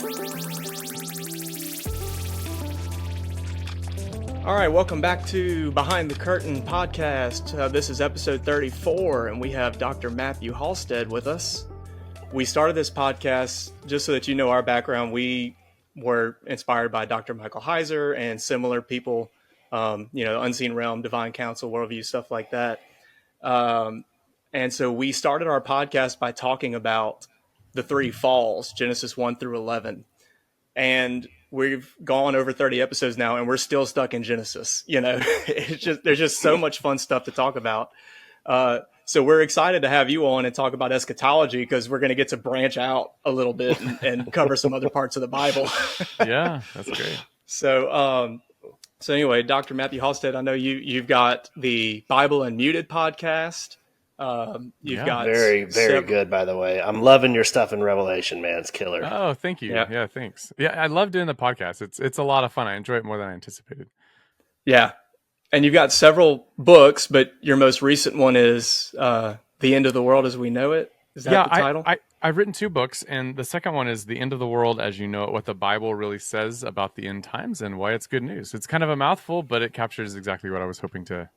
All right, welcome back to Behind the Curtain podcast. This is episode 34, and we have Dr. Matthew Halsted with us. We started this podcast, just so that you know our background, we were inspired by Dr. Michael Heiser and similar people, Unseen Realm, Divine Council, Worldview, stuff like that. And so we started our podcast by talking about the three falls, Genesis 1 through 11. And we've gone over 30 episodes now, and we're still stuck in Genesis. There's just so much fun stuff to talk about. So we're excited to have you on and talk about eschatology, because we're going to get to branch out a little bit and cover some other parts of the Bible. Yeah, that's great. So anyway, Dr. Matthew Halsted, I know you've got the Bible Unmuted podcast. You've got very good, by the way. I'm loving your stuff in Revelation, man. It's killer. Oh, thank you. Yeah, thanks. Yeah, I love doing the podcast. It's a lot of fun. I enjoy it more than I anticipated. Yeah. And you've got several books, but your most recent one is The End of the World as We Know It. Is that the title? I've written two books, and the second one is The End of the World as You Know It, what the Bible really says about the end times and why it's good news. It's kind of a mouthful, but it captures exactly what I was hoping to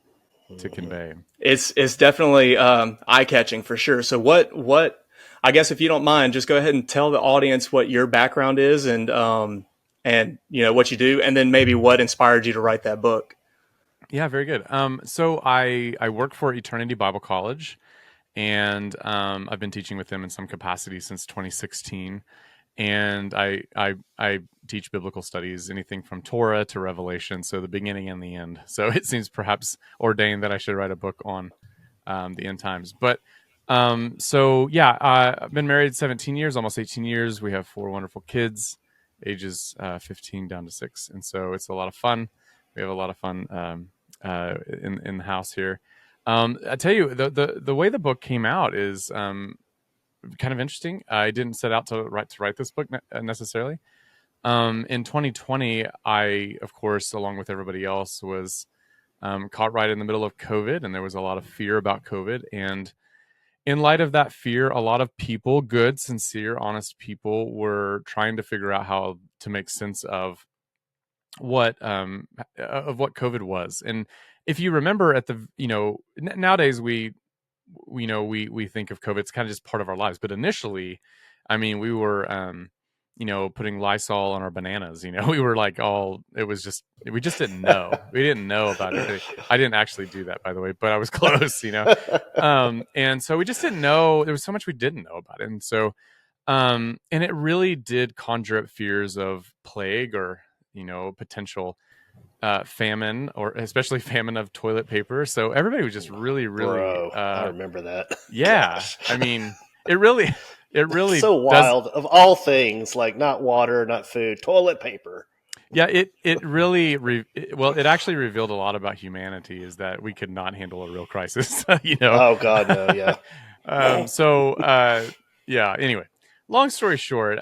convey. It's definitely eye-catching for sure. So what I guess, if you don't mind, just go ahead and tell the audience what your background is and what you do, and then maybe what inspired you to write that book. Yeah, very good. So I work for Eternity Bible College, and I've been teaching with them in some capacity since 2016. And I teach biblical studies, anything from Torah to Revelation, so the beginning and the end. So it seems perhaps ordained that I should write a book on the end times. But I've been married 17 years, almost 18 years. We have 4 wonderful kids, ages 15 down to 6, and so it's a lot of fun. We have a lot of fun in the house here. I tell you, the way the book came out is kind of interesting. I didn't set out to write this book necessarily. In 2020, I, of course, along with everybody else, was caught right in the middle of COVID, and there was a lot of fear about COVID. And in light of that fear, a lot of people, good, sincere, honest people, were trying to figure out how to make sense of what COVID was. And if you remember, nowadays we think of COVID, it's kind of just part of our lives. But initially, I mean, we were, putting Lysol on our bananas. We were like we just didn't know. We didn't know about it. I didn't actually do that, by the way, but I was close, and so we just didn't know. There was so much we didn't know about it. And so, and it really did conjure up fears of plague or, potential famine, or especially famine of toilet paper. So everybody was just really Bro, I remember that. Yeah. Gosh. I mean, it really it's so wild. Of all things, like not water, not food, toilet paper. Yeah, it really it actually revealed a lot about humanity, is that we could not handle a real crisis. Oh God, no, yeah. Anyway, long story short,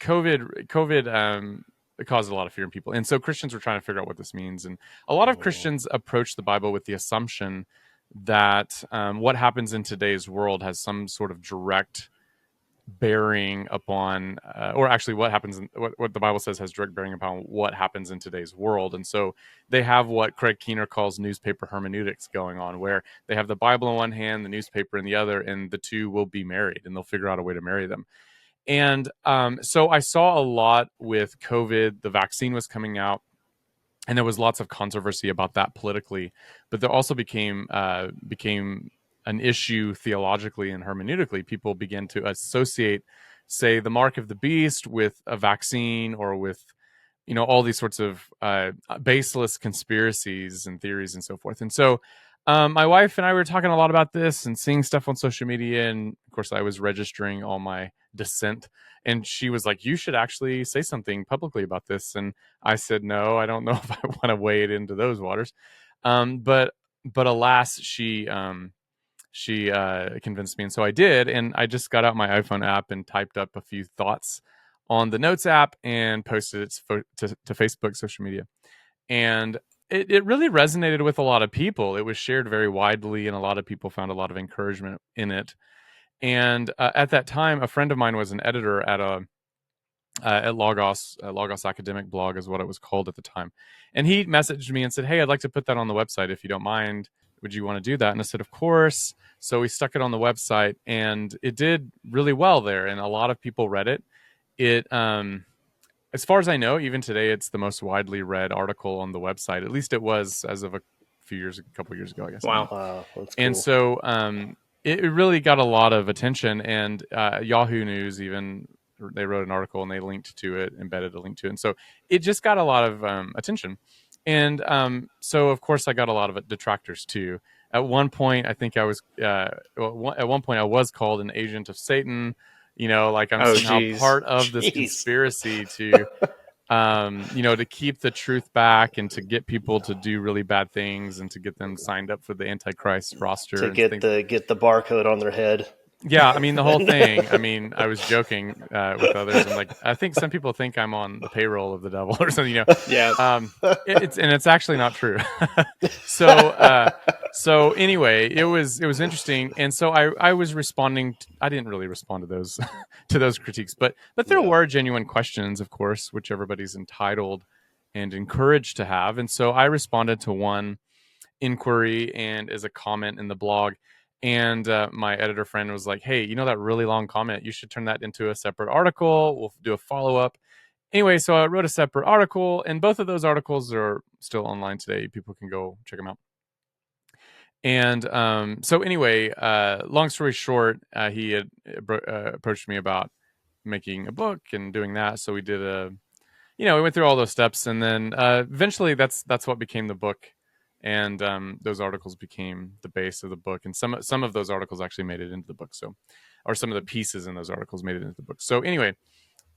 COVID it caused a lot of fear in people. And so Christians were trying to figure out what this means. And a lot of Christians approach the Bible with the assumption that what happens in today's world has some sort of direct bearing upon, or actually what the Bible says has direct bearing upon what happens in today's world. And so they have what Craig Keener calls newspaper hermeneutics going on, where they have the Bible in one hand, the newspaper in the other, and the two will be married, and they'll figure out a way to marry them. And so I saw a lot with COVID. The vaccine was coming out, and there was lots of controversy about that politically. But there also became an issue theologically and hermeneutically. People began to associate, say, the mark of the beast with a vaccine, or with, all these sorts of baseless conspiracies and theories and so forth. And so my wife and I were talking a lot about this and seeing stuff on social media. And of course, I was registering all my dissent. And she was like, "You should actually say something publicly about this." And I said, "No, I don't know if I want to wade into those waters." But alas, she convinced me. And so I did. And I just got out my iPhone app and typed up a few thoughts on the Notes app and posted it to Facebook, social media. And it really resonated with a lot of people. It was shared very widely, and a lot of people found a lot of encouragement in it. And at that time, a friend of mine was an editor at Logos Academic Blog is what it was called at the time. And he messaged me and said, "Hey, I'd like to put that on the website if you don't mind. Would you want to do that?" And I said, "Of course." So we stuck it on the website, and it did really well there, and a lot of people read it. It, as far as I know, even today, it's the most widely read article on the website. At least it was as of a couple years ago, I guess. Wow. Wow, that's cool. And so it really got a lot of attention, and Yahoo News even, they wrote an article and they linked to it, embedded a link to it. And so it just got a lot of attention. And so, of course, I got a lot of detractors too. At one point, I think I was, at one point, I was called an agent of Satan, like I'm somehow part of this conspiracy to, to keep the truth back and to get people to do really bad things and to get them signed up for the Antichrist roster. To get the barcode on their head. Yeah, I mean, the whole thing. I mean, I was joking with others. I'm like, I think some people think I'm on the payroll of the devil or something, Yeah. It's actually not true. So anyway, it was interesting, and so I was responding. I didn't really respond to those to those critiques, but there were genuine questions, of course, which everybody's entitled and encouraged to have, and so I responded to one inquiry and as a comment in the blog. And my editor friend was like, "Hey, that really long comment? You should turn that into a separate article. We'll do a follow-up." Anyway, so I wrote a separate article, and both of those articles are still online today. People can go check them out. And so anyway, long story short, he had approached me about making a book and doing that. So we did we went through all those steps, and then eventually that's what became the book. And those articles became the base of the book, and some of those articles actually made it into the book. So, or some of the pieces in those articles made it into the book. So anyway,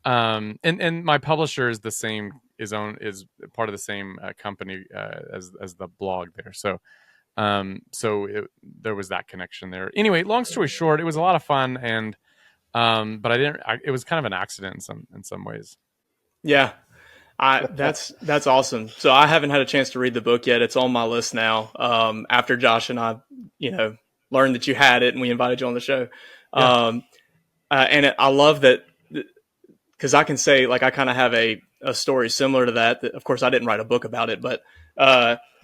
and my publisher is the same, is part of the same company as the blog there. So there was that connection there. Anyway, long story short, it was a lot of fun, and but it was kind of an accident in some ways. Yeah. That's awesome. So I haven't had a chance to read the book yet. It's on my list now. After Josh and I, learned that you had it and we invited you on the show. Yeah. I love that because I can say, like, I kind of have a story similar to that. Of course, I didn't write a book about it, but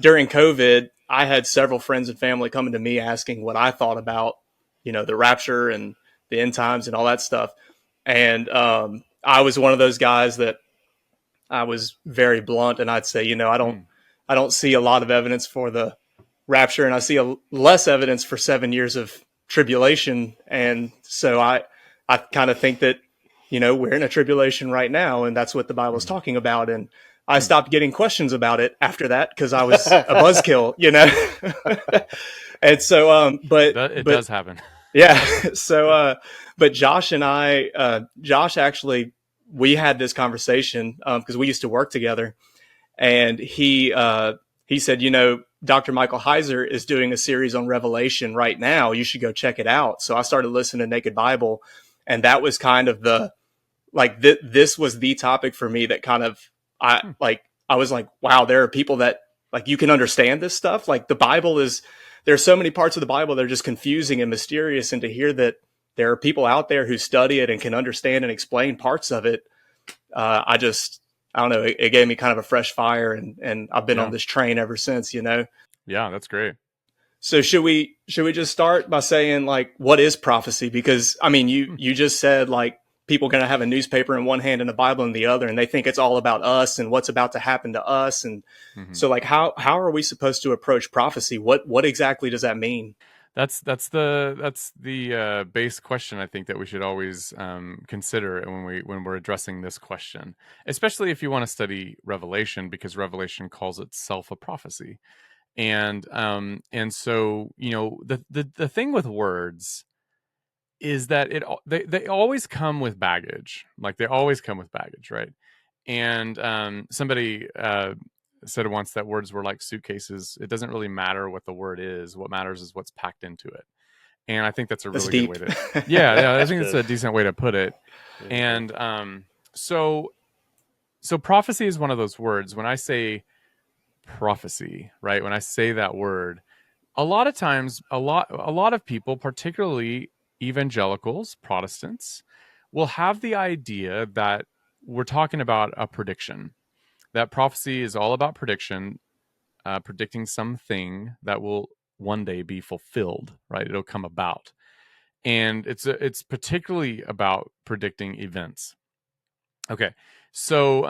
during COVID, I had several friends and family coming to me asking what I thought about, the rapture and the end times and all that stuff. And I was one of those guys that I was very blunt, and I'd say, I don't see a lot of evidence for the rapture, and I see less evidence for 7 years of tribulation. And so I kind of think that, we're in a tribulation right now, and that's what the Bible is talking about. And I stopped getting questions about it after that because I was a buzzkill, And so, but it does happen. Yeah. So, but Josh and Josh actually, we had this conversation because we used to work together, and he said, Dr. Michael Heiser is doing a series on Revelation right now. You should go check it out. So I started listening to Naked Bible, and that was kind of this was the topic for me that kind of, I was like, wow, there are people that you can understand this stuff. Like the Bible there's so many parts of the Bible that are just confusing and mysterious. And to hear that there are people out there who study it and can understand and explain parts of it, I don't know, it gave me kind of a fresh fire, and I've been on this train ever since, Yeah, that's great. So should we just start by saying, what is prophecy? Because I mean, you just said people are going to have a newspaper in one hand and a Bible in the other, and they think it's all about us and what's about to happen to us. And so how are we supposed to approach prophecy? What exactly does that mean? That's the base question, I think, that we should always consider when we're addressing this question, especially if you want to study Revelation, because Revelation calls itself a prophecy. And so the thing with words is that they always come with baggage. Like they always come with baggage, right? And somebody said once that words were like suitcases. It doesn't really matter what the word is. What matters is what's packed into it. And I think that's a really good way to. Yeah, I think it's a decent way to put it. And so prophecy is one of those words. When I say prophecy, right? When I say that word, a lot of times, a lot of people, particularly evangelicals, Protestants, will have the idea that we're talking about a prediction, that prophecy is all about prediction, predicting something that will one day be fulfilled, right? It'll come about. And it's particularly about predicting events. Okay. So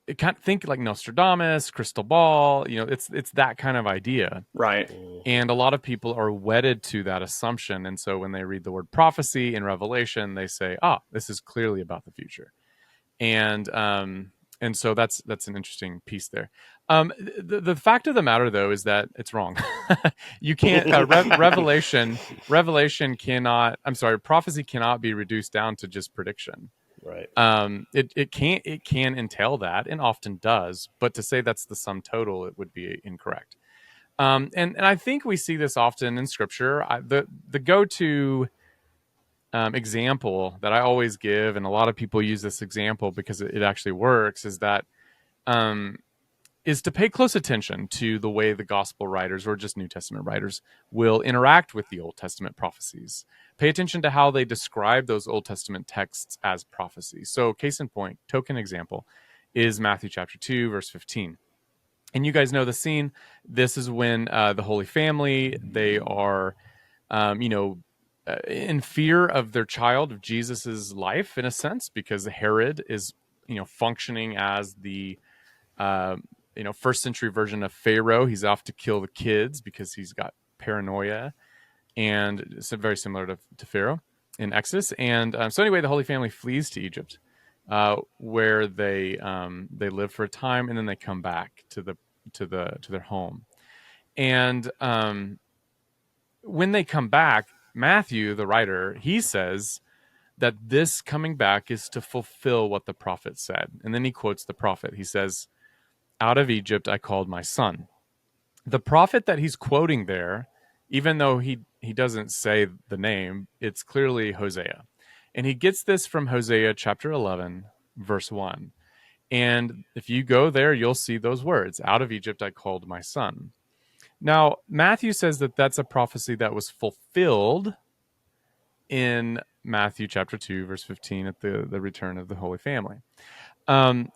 it can't think like Nostradamus, crystal ball, it's that kind of idea. Right. And a lot of people are wedded to that assumption. And so when they read the word prophecy in Revelation, they say, this is clearly about the future. And so that's an interesting piece there. The fact of the matter, though, is that it's wrong. You can't Revelation cannot. I'm sorry, prophecy cannot be reduced down to just prediction. Right. It can entail that, and often does. But to say that's the sum total, it would be incorrect. And I think we see this often in Scripture. The go-to example that I always give, and a lot of people use this example because it actually works, is that is to pay close attention to the way the gospel writers or just New Testament writers will interact with the Old Testament prophecies. Pay attention to how they describe those Old Testament texts as prophecies. So case in point, token example, is Matthew chapter 2, verse 15. And you guys know the scene. This is when the Holy Family, they are, in fear of their child, of Jesus's life, in a sense, because Herod is, functioning as the, first century version of Pharaoh. He's off to kill the kids because he's got paranoia, and it's very similar to Pharaoh in Exodus. And so anyway, the Holy Family flees to Egypt, where they live for a time, and then they come back to their home. And when they come back, Matthew, the writer, he says that this coming back is to fulfill what the prophet said. And then he quotes the prophet. He says, "Out of Egypt I called my son." The prophet that he's quoting there, even though he doesn't say the name, it's clearly Hosea. And he gets this from Hosea chapter 11, verse 1. And if you go there, you'll see those words, "Out of Egypt I called my son." Now, Matthew says that that's a prophecy that was fulfilled in Matthew chapter 2, verse 15, at the return of the Holy Family. And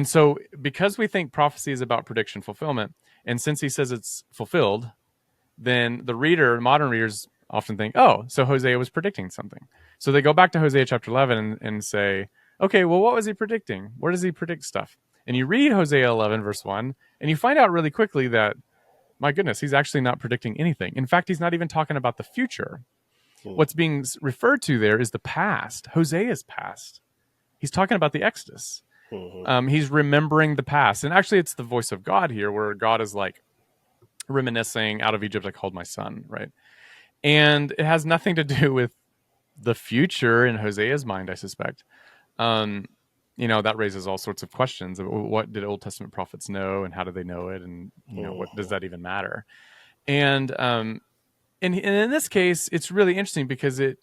so because we think prophecy is about prediction fulfillment, and since he says it's fulfilled, then the modern readers often think, so Hosea was predicting something. So they go back to Hosea chapter 11 and say, okay, well, what was he predicting? Where does he predict stuff? And you read Hosea 11, verse 1, and you find out really quickly that, my goodness, he's actually not predicting anything. In fact, he's not even talking about the future. What's being referred to there is the past, Hosea's past. He's talking about the Exodus. He's remembering the past. And actually, it's the voice of God here, where God is like reminiscing, "Out of Egypt I called my son," right? And it has nothing to do with the future in Hosea's mind, I suspect. That raises all sorts of questions. What did Old Testament prophets know, and how do they know it? And, what does that even matter? And in this case, it's really interesting because it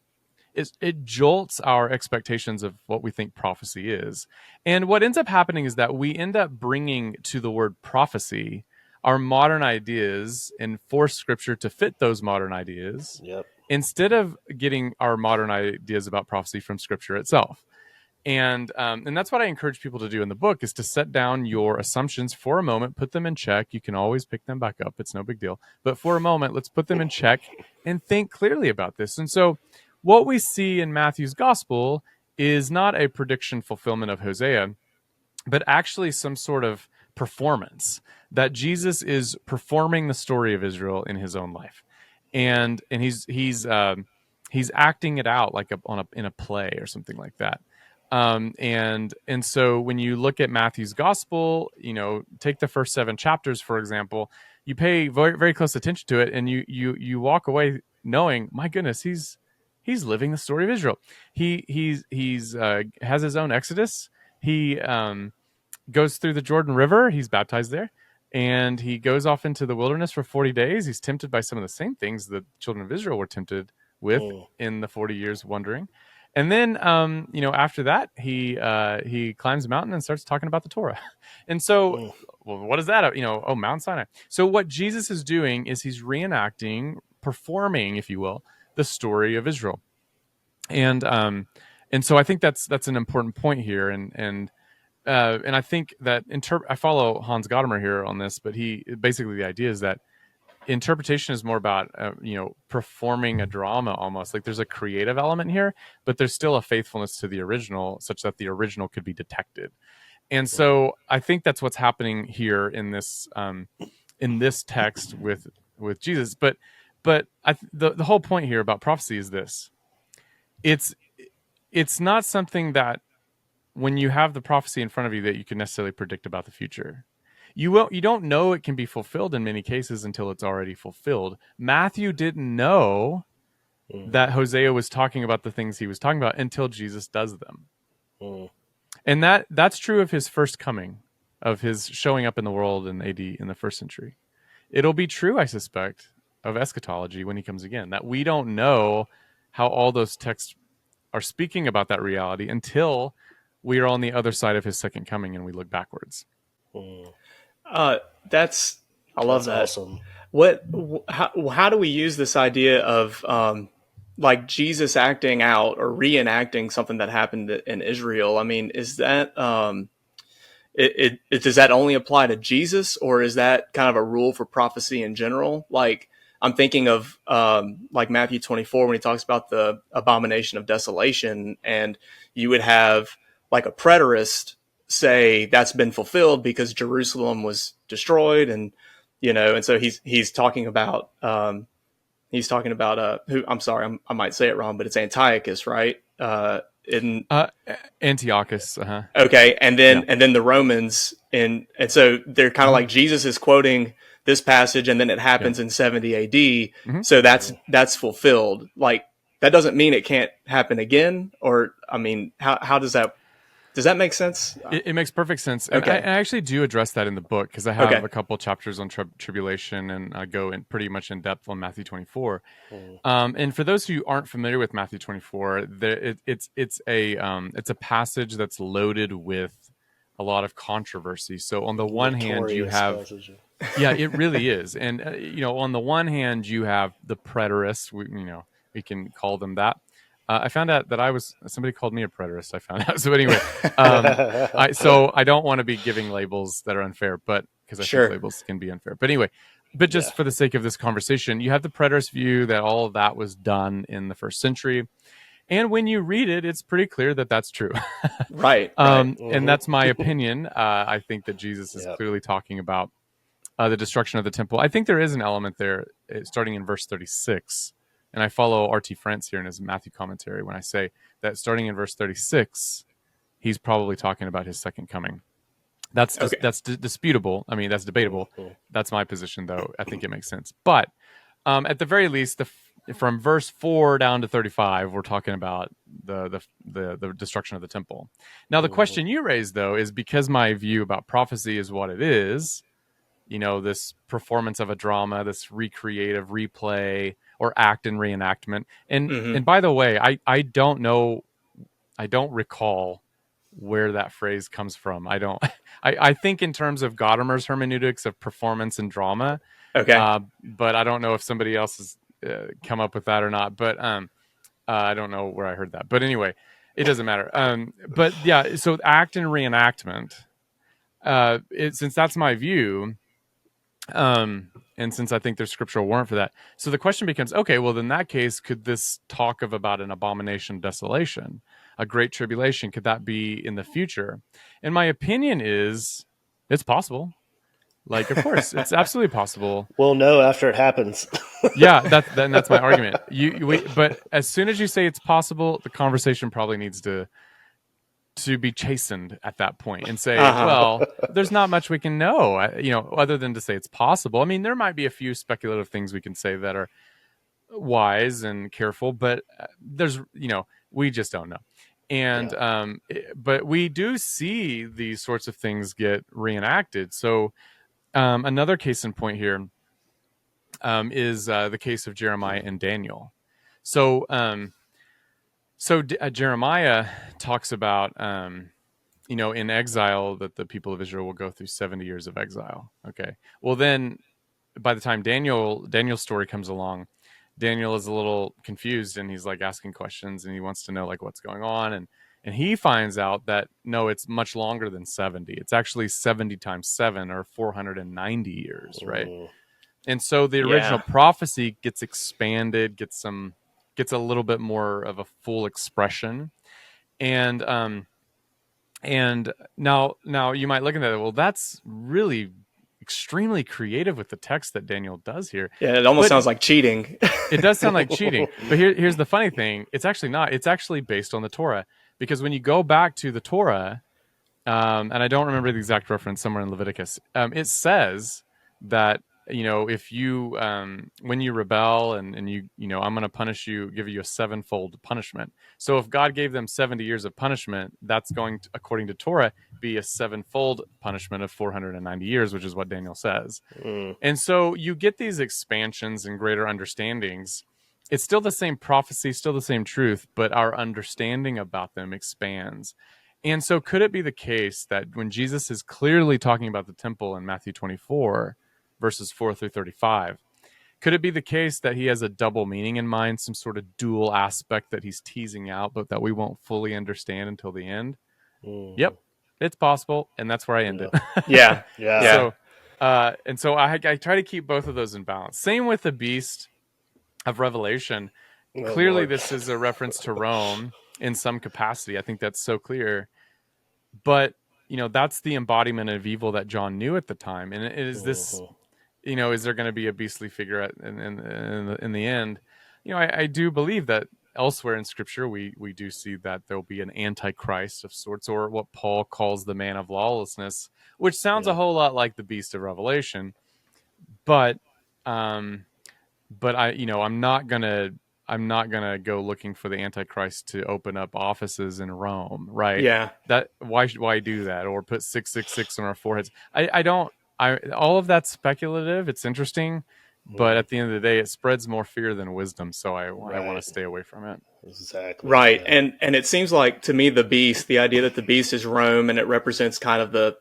jolts our expectations of what we think prophecy is. And what ends up happening is that we end up bringing to the word prophecy our modern ideas and force Scripture to fit those modern ideas. Yep. Instead of getting our modern ideas about prophecy from Scripture itself. And that's what I encourage people to do in the book, is to set down your assumptions for a moment, put them in check. You can always pick them back up. It's no big deal. But for a moment, let's put them in check and think clearly about this. And so what we see in Matthew's gospel is not a prediction fulfillment of Hosea, but actually some sort of performance, that Jesus is performing the story of Israel in his own life. And he's acting it out like in a play or something like that. And so when you look at Matthew's gospel, take the first 7 chapters, for example, you pay very, very close attention to it, and you walk away knowing, my goodness, he's living the story of Israel. He's has his own Exodus. He goes through the Jordan River. He's baptized there, and he goes off into the wilderness for 40 days. He's tempted by some of the same things the children of Israel were tempted with in the 40 years wandering. And then, after that, he climbs a mountain and starts talking about the Torah. And so, well, what is that? Mount Sinai. So what Jesus is doing is he's reenacting, performing, if you will, the story of Israel. And so I think that's an important point here. And I think that I follow Hans Gadamer here on this, but he basically, the idea is that interpretation is more about performing a drama, almost like there's a creative element here, but there's still a faithfulness to the original, such that the original could be detected. And so I think that's what's happening here in this text with Jesus. But the whole point here about prophecy is this: it's not something that, when you have the prophecy in front of you, that you can necessarily predict about the future. You don't know it can be fulfilled in many cases until it's already fulfilled. Matthew didn't know that Hosea was talking about the things he was talking about until Jesus does them. And that's true of his first coming, of his showing up in the world in AD in the first century. It'll be true, I suspect, of eschatology when he comes again, that we don't know how all those texts are speaking about that reality until we are on the other side of his second coming and we look backwards. I love that. Awesome. How do we use this idea of like Jesus acting out or reenacting something that happened in Israel? I mean, is that does that only apply to Jesus, or is that kind of a rule for prophecy in general? Like, I'm thinking of like Matthew 24 when he talks about the abomination of desolation, and you would have like a preterist say that's been fulfilled because Jerusalem was destroyed, and and so he's talking about who, I'm sorry, I might say it wrong, but it's Antiochus, right? Antiochus. Okay, and then the Romans, and so they're kind of like Jesus is quoting this passage, and then it happens in 70 AD. So that's fulfilled. Like, that doesn't mean it can't happen again, or I mean, how does that make sense? It makes perfect sense. And I actually do address that in the book, because I have a couple chapters on tribulation, and I go in pretty much in depth on Matthew 24. And for those who aren't familiar with Matthew 24, it's a passage that's loaded with a lot of controversy. So on the one hand, you have yeah, it really is. And on the one hand, you have the preterists. We can call them that. I found out that somebody called me a preterist. I found out. So anyway, I don't want to be giving labels that are unfair, but because I think labels can be unfair. But anyway, just for the sake of this conversation, you have the preterist view that all of that was done in the first century. And when you read it, it's pretty clear that that's true. Right. And that's my opinion. I think that Jesus is clearly talking about the destruction of the temple. I think there is an element there, starting in verse 36. And I follow R.T. France here in his Matthew commentary when I say that starting in verse 36, he's probably talking about his second coming. That's disputable. I mean, that's debatable. That's my position, though. I think it makes sense. But at the very least, from verse 4 down to 35, we're talking about the destruction of the temple. Now, the question you raised, though, is because my view about prophecy is what it is, this performance of a drama, this recreative replay or act and reenactment. And by the way, I don't know, I don't recall where that phrase comes from. I think in terms of Gadamer's hermeneutics of performance and drama. Okay. But I don't know if somebody else has come up with that or not. But I don't know where I heard that. But anyway, it doesn't matter. But yeah, so act and reenactment, since that's my view, and since I think there's scriptural warrant for that. So the question becomes, okay, well, in that case, could this talk about an abomination of desolation, a great tribulation, could that be in the future? And my opinion is it's possible. Like, of course, it's absolutely possible. We'll know after it happens. Yeah, that's my argument. But as soon as you say it's possible, the conversation probably needs to be chastened at that point and say, well, there's not much we can know, other than to say it's possible. I mean, there might be a few speculative things we can say that are wise and careful, but we just don't know. And but we do see these sorts of things get reenacted. So another case in point here is the case of Jeremiah and Daniel. So Jeremiah talks about, in exile, that the people of Israel will go through 70 years of exile. Okay. Well, then by the time Daniel's story comes along, Daniel is a little confused, and he's like asking questions, and he wants to know like what's going on, and he finds out that no, it's much longer than 70. It's actually 70 times 7, or 490 years, right? And so the original prophecy gets expanded, gets a little bit more of a full expression. And now you might look at that, well, that's really extremely creative with the text that Daniel does here. Yeah, it almost sounds like cheating. It does sound like cheating. But here's the funny thing. It's actually not. It's actually based on the Torah. Because when you go back to the Torah, and I don't remember the exact reference, somewhere in Leviticus, it says that, if you when you rebel and you I'm going to punish you, give you a sevenfold punishment. So if God gave them 70 years of punishment, that's going to, according to Torah, be a sevenfold punishment of 490 years, which is what Daniel says. And so you get these expansions and greater understandings. It's still the same prophecy, still the same truth, but our understanding about them expands. And so could it be the case that when Jesus is clearly talking about the temple in Matthew 24, verses 4 through 35, could it be the case that he has a double meaning in mind, some sort of dual aspect that he's teasing out, but that we won't fully understand until the end? Yep, it's possible. And that's where I end it. Yeah. So, and so I try to keep both of those in balance. Same with the beast of Revelation. Clearly, this is a reference to Rome in some capacity. I think that's so clear. But, that's the embodiment of evil that John knew at the time. And it is this, is there going to be a beastly figure in the end? I do believe that elsewhere in Scripture, we do see that there'll be an antichrist of sorts, or what Paul calls the man of lawlessness, which sounds a whole lot like the beast of Revelation. But I'm not gonna go looking for the Antichrist to open up offices in Rome, right? Yeah. That why do that, or put 666 on our foreheads? All of that's speculative. It's interesting, but at the end of the day, it spreads more fear than wisdom. So I want to stay away from it. Exactly. Right. Yeah. And it seems like to me the idea that the beast is Rome and it represents kind of the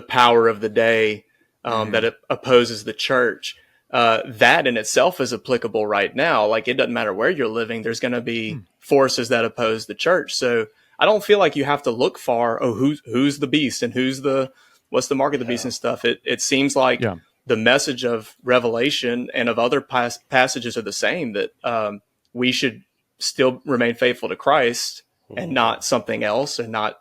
power of the day that it opposes the church. That in itself is applicable right now. Like, it doesn't matter where you're living, there's going to be forces that oppose the church. So I don't feel like you have to look far. Oh, who's the beast and what's the mark of the beast and stuff. It seems like the message of Revelation and of other passages are the same, that we should still remain faithful to Christ and not something else, and not,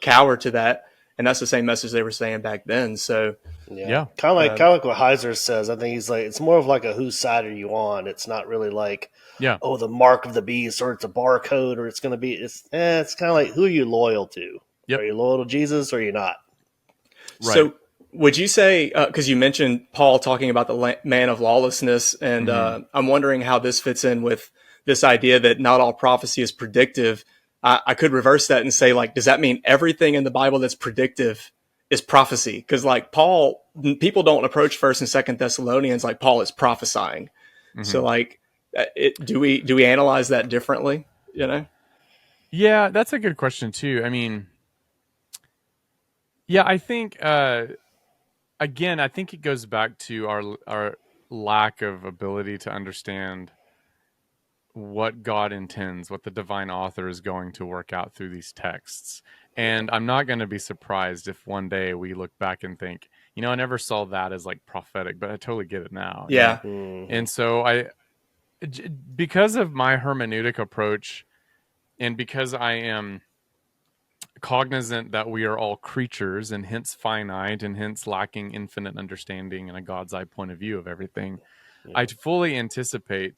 cower to that. And that's the same message they were saying back then. So kind of like what Heiser says. I think he's like, it's more of like a whose side are you on? It's not really like, oh, the mark of the beast, or it's a barcode, or it's going to be. It's kind of like, who are you loyal to? Yep. Are you loyal to Jesus, or are you not? Right. So would you say, because you mentioned Paul talking about the man of lawlessness, and I'm wondering how this fits in with this idea that not all prophecy is predictive. I could reverse that and say, like, does that mean everything in the Bible that's predictive is prophecy? Because, like, people don't approach 1st and 2nd Thessalonians like Paul is prophesying. So, like, do we analyze that differently? Yeah, that's a good question too. I mean, I think again, I think it goes back to our lack of ability to understand what God intends, what the divine author is going to work out through these texts. And I'm not going to be surprised if one day we look back and think, I never saw that as like prophetic, but I totally get it now. Yeah. And so because of my hermeneutic approach, and because I am cognizant that we are all creatures and hence finite and hence lacking infinite understanding and a God's eye point of view of everything, I fully anticipate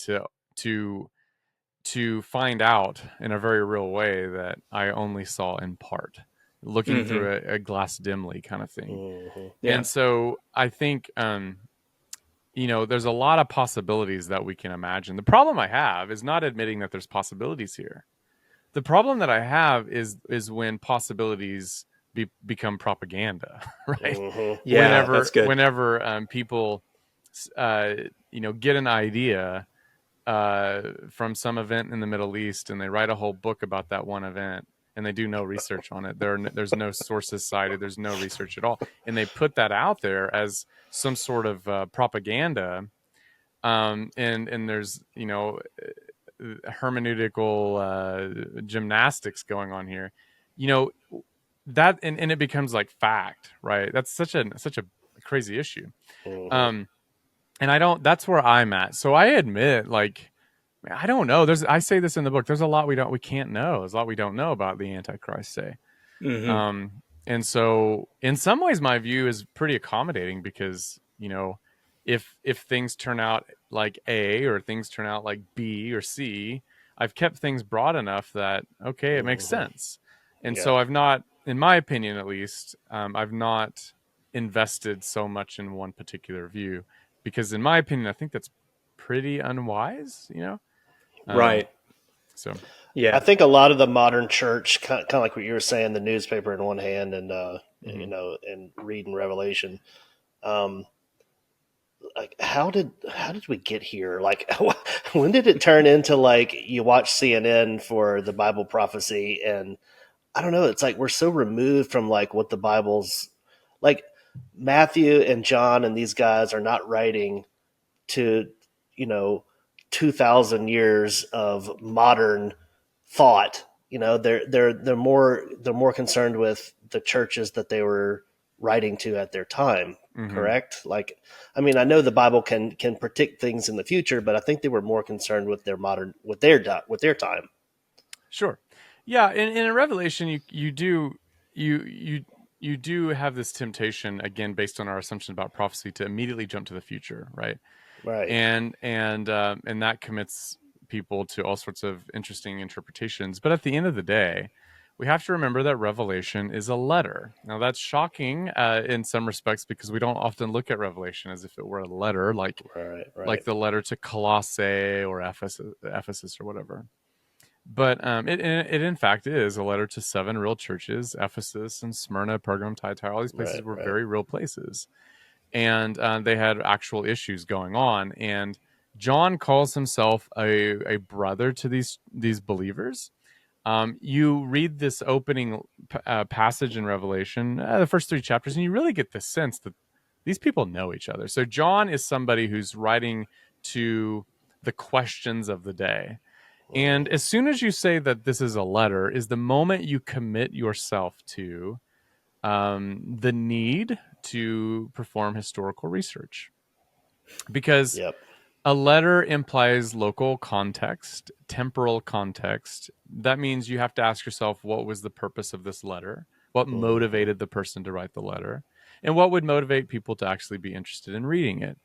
to find out in a very real way that I only saw in part, looking through a glass dimly kind of thing. And so I think, there's a lot of possibilities that we can imagine. The problem I have is not admitting that there's possibilities here. The problem that I have is when possibilities become propaganda, right? Yeah, that's good. Whenever people, get an idea from some event in the Middle East, and they write a whole book about that one event, and they do no research on it. There's no sources cited. There's no research at all. And they put that out there as some sort of propaganda. And there's, hermeneutical gymnastics going on here, that, and it becomes like fact, right? That's such a crazy issue. Mm-hmm. And that's where I'm at. So I admit, like, I don't know. I say this in the book. There's a lot we can't know. There's a lot we don't know about the Antichrist, say. Mm-hmm. And so in some ways my view is pretty accommodating, because, if things turn out like A, or things turn out like B or C, I've kept things broad enough that, okay, it makes Mm-hmm. sense. And Yeah. so I've not, in my opinion at least, I've not invested so much in one particular view, because in my opinion I think that's pretty unwise, um, Right. so I Yeah. think a lot of the modern church, kind of like what you were saying, the newspaper in one hand and mhm. and reading Revelation. Um, like how did we get here? Like when did it turn into like you watch CNN for the Bible prophecy, and I don't know, it's like we're so removed from like what the Bible's like. Matthew and John and these guys are not writing to, you know, 2,000 years of modern thought. They're more concerned with the churches that they were writing to at their time. Mhm. Correct? Like, I mean, I know the Bible can predict things in the future, but I think they were more concerned with their modern, with their time. Sure. Yeah, in a Revelation, you do have this temptation, again, based on our assumption about prophecy, to immediately jump to the future, right? Right. And that commits people to all sorts of interesting interpretations. But at the end of the day, we have to remember that Revelation is a letter. Now that's shocking in some respects, because we don't often look at Revelation as if it were a letter, Right. like Right. the letter to Colossae or Ephesus or whatever. But it in fact is a letter to 7 real churches: Ephesus and Smyrna, Pergamum, Thyatira. All these places Right. were Right. very real places, and they had actual issues going on. And John calls himself a brother to these believers. You read this opening passage in Revelation, the first 3 chapters, and you really get the sense that these people know each other. So John is somebody who's writing to the questions of the day. And Mhm. as soon as you say that this is a letter, is the moment you commit yourself to the need to perform historical research. Because Yep. a letter implies local context, temporal context. That means you have to ask yourself, what was the purpose of this letter? What Hmm. motivated the person to write the letter? And what would motivate people to actually be interested in reading it?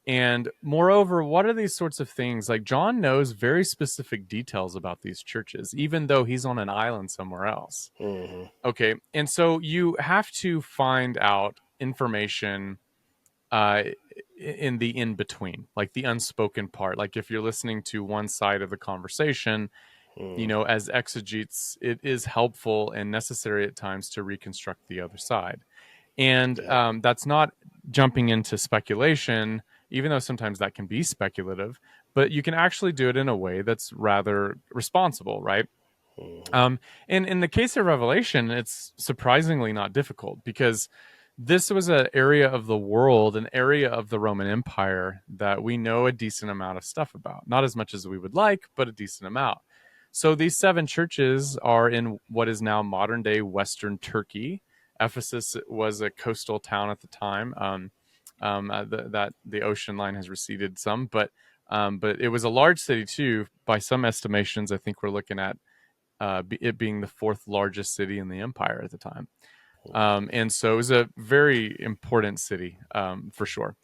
And moreover, what are these sorts of things? Like, John knows very specific details about these churches, even though he's on an island somewhere else. Hmm. Okay. And so you have to find out information uh, in the in between, like the unspoken part. Like, if you're listening to one side of the conversation, Hmm. as exegetes, it is helpful and necessary at times to reconstruct the other side. And Yep. that's not jumping into speculation, even though sometimes that can be speculative, but you can actually do it in a way that's rather responsible, right? Hmm. And in the case of Revelation, it's surprisingly not difficult, because this was an area of the world, an area of the Roman Empire that we know a decent amount of stuff about. Not as much as we would like, but a decent amount. So these 7 churches are in what is now modern day Western Turkey. Ephesus was a coastal town at the time. That the ocean line has receded some, but it was a large city too. By some estimations, I think we're looking at it being the 4th largest city in the empire at the time. And so it was a very important city, for sure.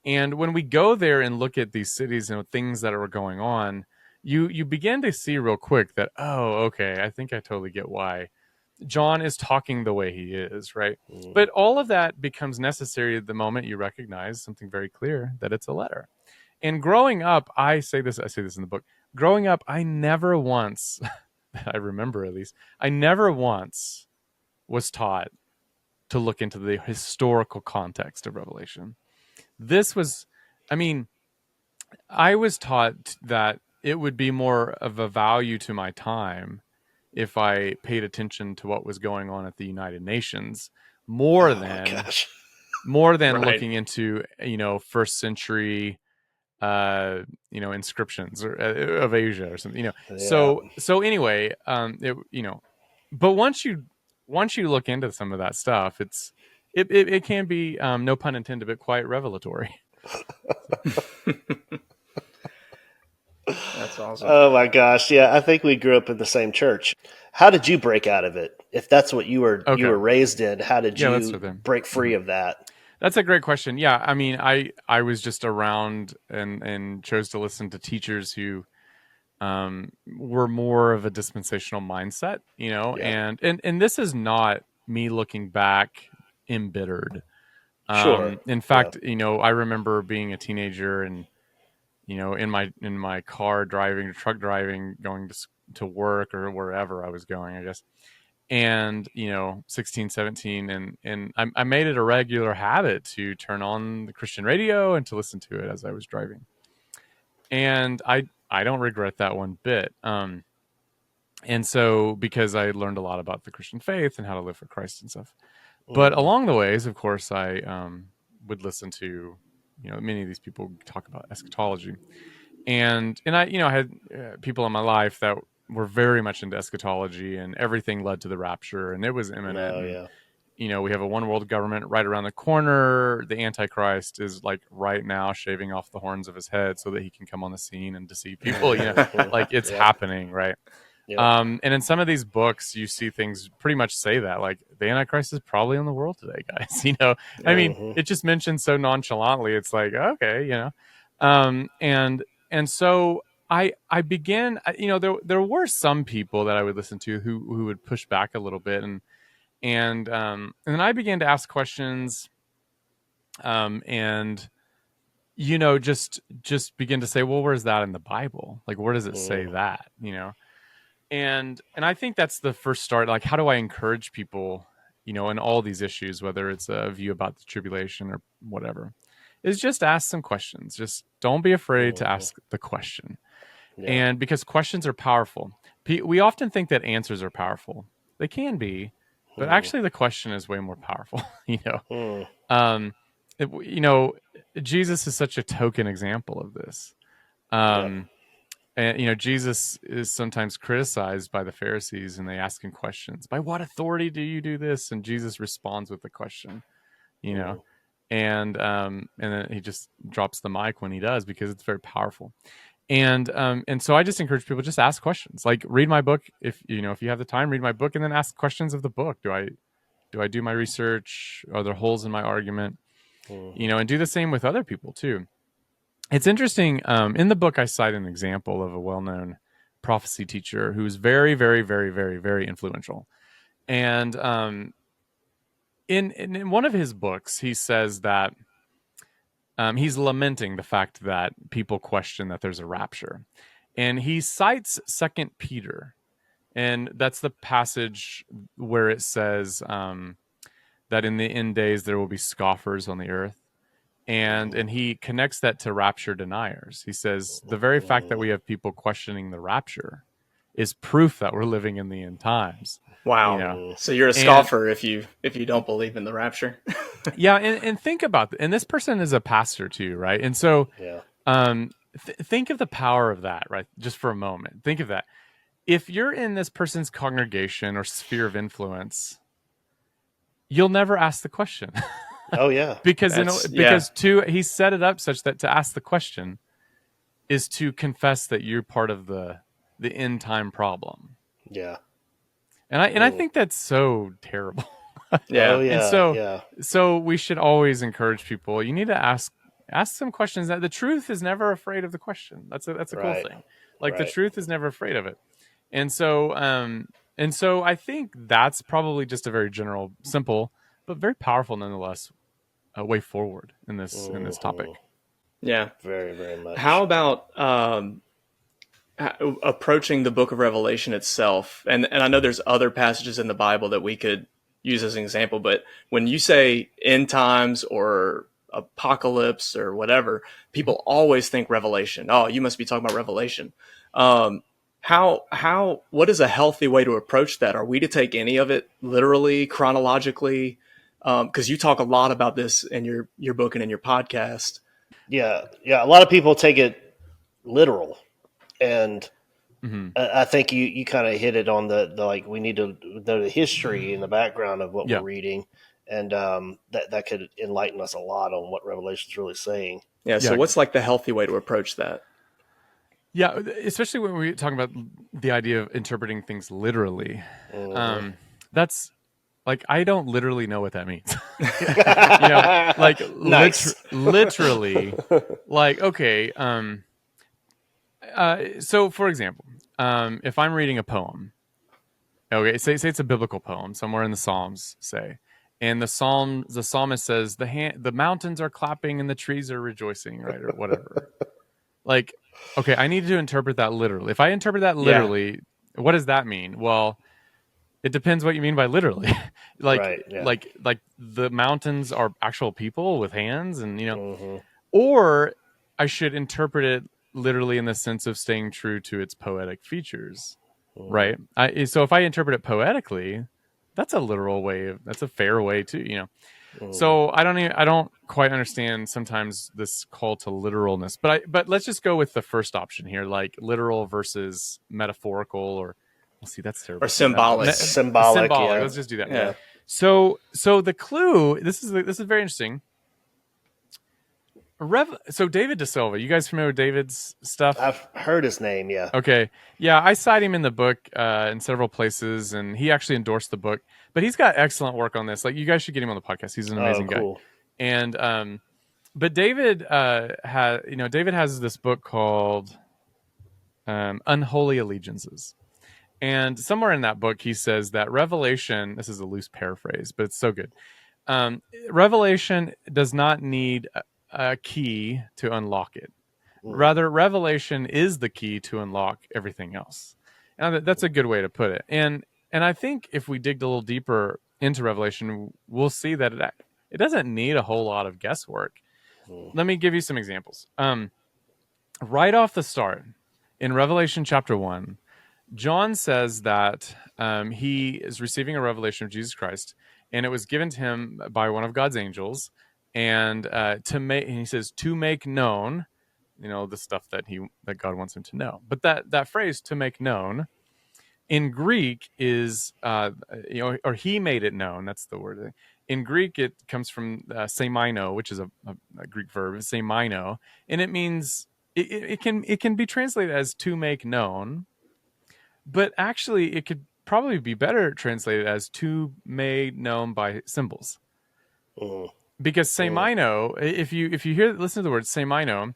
And when we go there and look at these cities and things that are going on, you begin to see real quick that, oh, okay, I think I totally get why John is talking the way he is, right? Hmm. But all of that becomes necessary the moment you recognize something very clear, that it's a letter. And growing up, I say this in the book. Growing up, I never once, that I remember at least, I never once was taught to look into the historical context of Revelation. This was, I mean, I was taught that it would be more of a value to my time if I paid attention to what was going on at the United Nations, more Oh my than gosh. more than Right. looking into, first century inscriptions or of Asia or something, Yeah. So anyway, but once you look into some of that stuff, it can be, no pun intended, but quite revelatory. That's awesome. Oh my gosh. Yeah. I think we grew up in the same church. How did you break out of it? If that's what you were raised in, how did let's you start there. break free of that? That's a great question. Yeah, I mean, I was just around and chose to listen to teachers who were more of a dispensational mindset, Yeah. and this is not me looking back embittered. Sure. In fact, I remember being a teenager and in my car truck driving, going to work or wherever I was going, I guess. And 16, 17, and I made it a regular habit to turn on the Christian radio and to listen to it as I was driving. And I don't regret that one bit. And so, because I learned a lot about the Christian faith and how to live for Christ and stuff. But along the ways, of course, I would listen to many of these people talk about eschatology, and I had people in my life that were very much into eschatology, and everything led to the rapture, and it was imminent. Oh, yeah. And, we have a one world government right around the corner. The Antichrist is like right now shaving off the horns of his head so that he can come on the scene and deceive people. Like it's happening, right? Yep. And in some of these books, you see things pretty much say that, like, the Antichrist is probably in the world today, guys. I mean, it just mentioned so nonchalantly. It's like, okay, and so I began, there were some people that I would listen to who would push back a little bit, and then I began to ask questions, and just begin to say, well, where's that in the Bible? Like, where does it say that? And I think that's the first start. Like, how do I encourage people, in all these issues, whether it's a view about the tribulation or whatever, is just ask some questions. Just don't be afraid to ask the question. Yeah. And because questions are powerful. We often think that answers are powerful. They can be, but actually the question is way more powerful. Jesus is such a token example of this. And Jesus is sometimes criticized by the Pharisees, and they ask him questions. By what authority do you do this? And Jesus responds with the question, and then he just drops the mic when he does, because it's very powerful. And so I just encourage people, just ask questions. Like, read my book if you have the time. Read my book and then ask questions of the book. Do I do my research? Are there holes in my argument? And do the same with other people too. It's interesting. In the book, I cite an example of a well-known prophecy teacher who's very, very, very, very, very influential. And in one of his books, he says that he's lamenting the fact that people question that there's a rapture. And he cites 2 Peter. And that's the passage where it says that in the end days there will be scoffers on the earth. And he connects that to rapture deniers. He says the very fact that we have people questioning the rapture is proof that we're living in the end times. Wow. So you're a scoffer if you don't believe in the rapture. Yeah, and think about and this person is a pastor too, right? And so think of the power of that, right? Just for a moment. Think of that. If you're in this person's congregation or sphere of influence, you'll never ask the question. Oh yeah, because he set it up such that to ask the question is to confess that you're part of the end time problem. Yeah, and I think that's so terrible. Yeah, oh, yeah. And so we should always encourage people. You need to ask some questions. That the truth is never afraid of the question. That's a cool thing. Like the truth is never afraid of it. And so I think that's probably just a very general, simple, but very powerful nonetheless, a way forward in this topic. Yeah, very, very much. How about approaching the book of Revelation itself? And I know there's other passages in the Bible that we could use as an example, but when you say end times or apocalypse or whatever, people always think Revelation. Oh, you must be talking about Revelation. What is a healthy way to approach that? Are we to take any of it literally, chronologically? Because you talk a lot about this in your book and in your podcast. Yeah, yeah. A lot of people take it literal, and Mm-hmm. I think you kind of hit it on the like we need to know the history and the background of what we're reading, and that could enlighten us a lot on what Revelation's really saying. Yeah. So what's like the healthy way to approach that? Yeah, especially when we're talking about the idea of interpreting things literally. That's like, I don't literally know what that means. Like Nice. literally, like, okay. So for example, if I'm reading a poem, okay, say it's a biblical poem somewhere in the Psalms, say, and the psalmist says the mountains are clapping and the trees are rejoicing, right, or whatever. Like, okay, I need to interpret that literally. If I interpret that literally, what does that mean? Well, it depends what you mean by literally. Right. Yeah. like the mountains are actual people with hands, and Mm-hmm. or I should interpret it literally in the sense of staying true to its poetic features, right? So if I interpret it poetically, that's a literal way that's a fair way too. So I don't quite understand sometimes this call to literalness, but let's just go with the first option here, like literal versus metaphorical, or let's see, that's terrible. Or symbolic. Symbolic. Yeah. Let's just do that. Yeah. So the clue. This is very interesting. So David De Silva, you guys familiar with David's stuff? I've heard his name. Yeah. Okay. Yeah, I cite him in the book in several places, and he actually endorsed the book. But he's got excellent work on this. Like, you guys should get him on the podcast. He's an amazing guy. And but David David has this book called Unholy Allegiances. And somewhere in that book, he says that Revelation, this is a loose paraphrase, but it's so good. Revelation does not need a key to unlock it. Rather, Revelation is the key to unlock everything else. And that's a good way to put it. And I think if we dig a little deeper into Revelation, we'll see that it doesn't need a whole lot of guesswork. Let me give you some examples. Right off the start, in Revelation chapter 1, John says that he is receiving a revelation of Jesus Christ, and it was given to him by one of God's angels, and he says to make known, the stuff that God wants him to know. But that phrase, to make known, in Greek is or he made it known. That's the word. In Greek, it comes from semeino, which is a Greek verb, semeino, and it means it can be translated as to make known. But actually, it could probably be better translated as to made known by symbols. Because semeino, if you listen to the word semeino,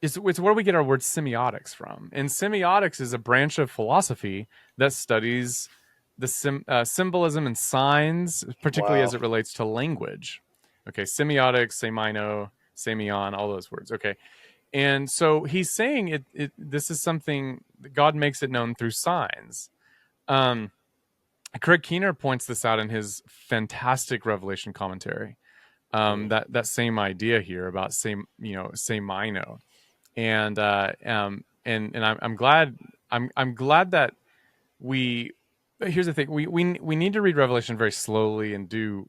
it's where we get our word semiotics from. And semiotics is a branch of philosophy that studies the symbolism and signs, particularly as it relates to language. Okay, semiotics, semeino, semeion, all those words. Okay. And so he's saying this is something God makes it known through signs. Craig Keener points this out in his fantastic Revelation commentary. That same idea here about semeino, and I'm glad that we. Here's the thing: we need to read Revelation very slowly and do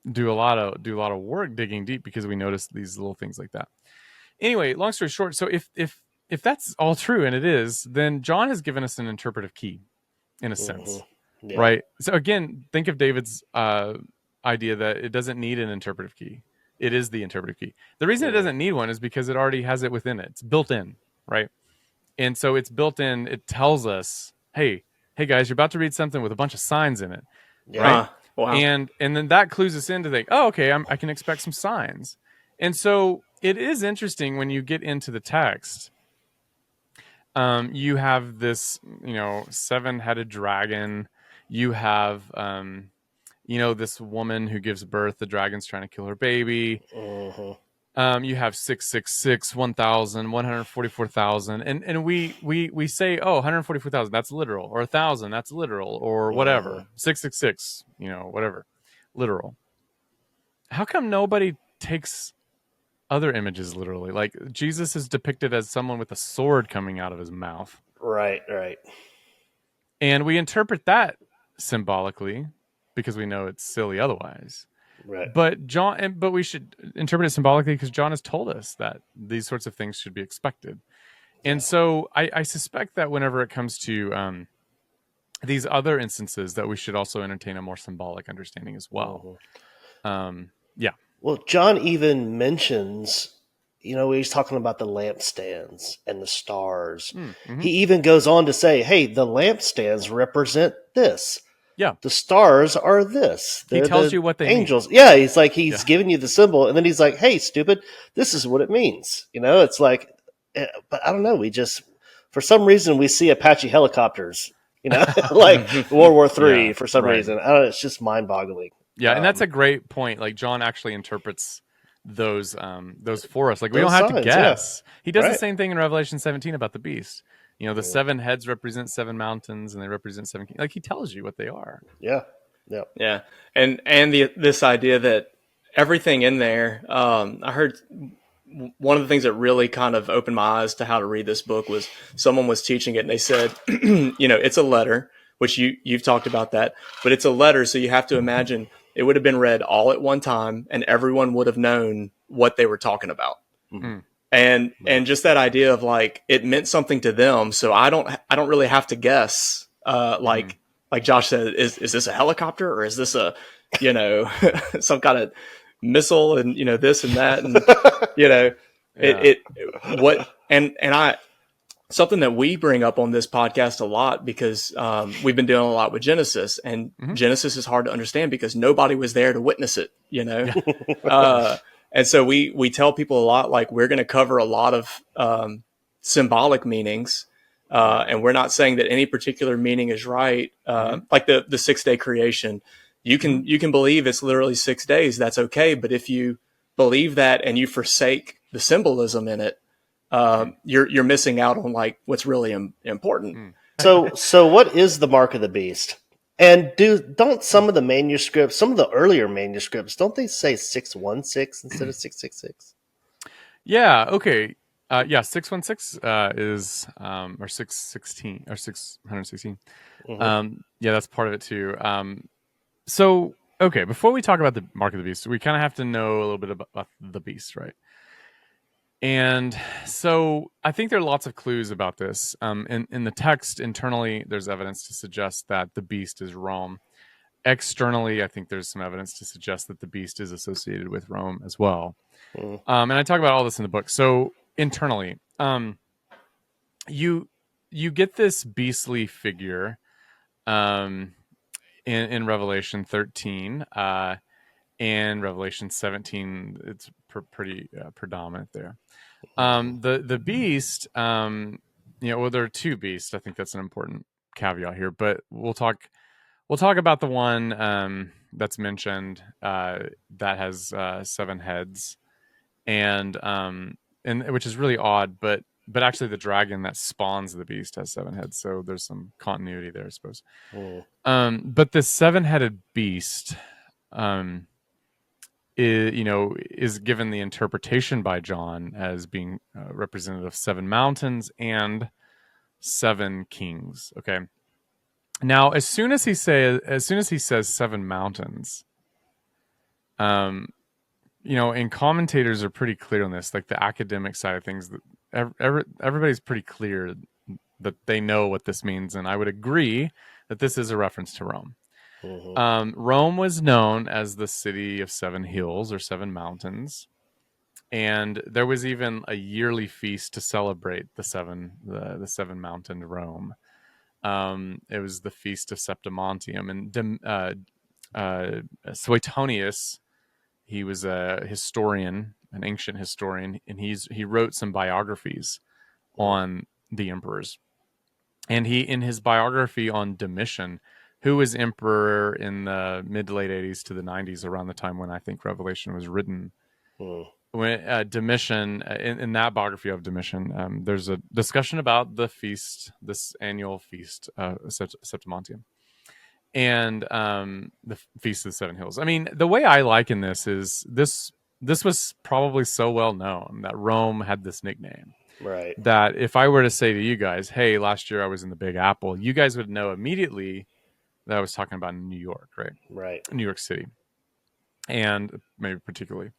a lot of work digging deep, because we notice these little things like that. Anyway, long story short, so if that's all true, and it is, then John has given us an interpretive key, in a sense, right? So again, think of David's idea that it doesn't need an interpretive key. It is the interpretive key. The reason it doesn't need one is because it already has it within it. It's built in, right? And so it's built in. It tells us, hey guys, you're about to read something with a bunch of signs in it, right? Wow. And then that clues us in to think, oh, okay, I can expect some signs. And so it is interesting when you get into the text. You have this, 7-headed dragon. You have, this woman who gives birth. The dragon's trying to kill her baby. You have 666, 1,000, 144,000, and we say, oh, 144,000, that's literal, or 1,000, that's literal, or whatever. 666, whatever, literal. How come nobody takes other images literally? Like, Jesus is depicted as someone with a sword coming out of his mouth. Right. And we interpret that symbolically because we know it's silly otherwise. Right. But we should interpret it symbolically because John has told us that these sorts of things should be expected. And so I suspect that whenever it comes to these other instances, that we should also entertain a more symbolic understanding as well. Yeah. Well, John even mentions, he's talking about the lampstands and the stars. Mm-hmm. He even goes on to say, hey, the lampstands represent this. Yeah. The stars are this. They're he tells you what they angels. mean. Yeah, he's giving you the symbol, and then he's like, hey, stupid, this is what it means. It's like, but I don't know. For some reason, we see Apache helicopters, like World War III for some reason. I don't know, it's just mind-boggling. Yeah, and that's a great point. Like John actually interprets those for us. Like we don't have to guess. Yeah. He does the same thing in Revelation 17 about the beast. The 7 heads represent 7 mountains, and they represent 7 kings. Like he tells you what they are. Yeah. And this idea that everything in there. I heard one of the things that really kind of opened my eyes to how to read this book was someone was teaching it, and they said, it's a letter, which you've talked about that, but it's a letter, so you have to imagine it would have been read all at one time, and everyone would have known what they were talking about. Mm-hmm. And just that idea of it meant something to them, so I don't really have to guess. Like Josh said, is this a helicopter, or is this a some kind of missile, and this and that, and something that we bring up on this podcast a lot because we've been doing a lot with Genesis, and Genesis is hard to understand because nobody was there to witness it, and so we tell people a lot, like we're going to cover a lot of symbolic meanings, and we're not saying that any particular meaning is right. Like the 6-day creation, you can believe it's literally 6 days. That's okay. But if you believe that and you forsake the symbolism in it, you're missing out on what's really important. So what is the mark of the beast? And don't some of the manuscripts, some of the earlier manuscripts, don't they say 616 instead of 666? Yeah. Okay. 616 is or 616 or 616. Yeah, that's part of it too. So okay, before we talk about the mark of the beast, we kind of have to know a little bit about the beast, right? And so I think there are lots of clues about this. In the text, internally, there's evidence to suggest that the beast is Rome. Externally, I think there's some evidence to suggest that the beast is associated with Rome as well. And I talk about all this in the book. So internally, you get this beastly figure in Revelation 13 and Revelation 17. It's pretty predominant there. The beast, well, there are 2 beasts. I think that's an important caveat here, but we'll talk about the one that's mentioned that has 7 heads, and which is really odd, but actually the dragon that spawns the beast has 7 heads, so there's some continuity there, I suppose. But the 7-headed beast is given the interpretation by John as being representative of 7 mountains and 7 kings. Okay. Now, as soon as he says 7 mountains, and commentators are pretty clear on this, like the academic side of things, that everybody's pretty clear that they know what this means, and I would agree that this is a reference to Rome. Rome was known as the city of 7 hills or 7 mountains, and there was even a yearly feast to celebrate the 7 mountain Rome. It was the feast of Septimontium, and Suetonius, he was a historian, an ancient historian, and he wrote some biographies on the emperors. And he, in his biography on Domitian, who was emperor in the mid to late 80s to the 90s, around the time when I think Revelation was written. When Domitian, in that biography of Domitian, there's a discussion about the feast, this annual feast, Septimontium, and the Feast of the 7 Hills. I mean, the way I liken this is this was probably so well known that Rome had this nickname. Right. That if I were to say to you guys, hey, last year I was in the Big Apple, you guys would know immediately that I was talking about New York, right? Right. New York City. and maybe particularly.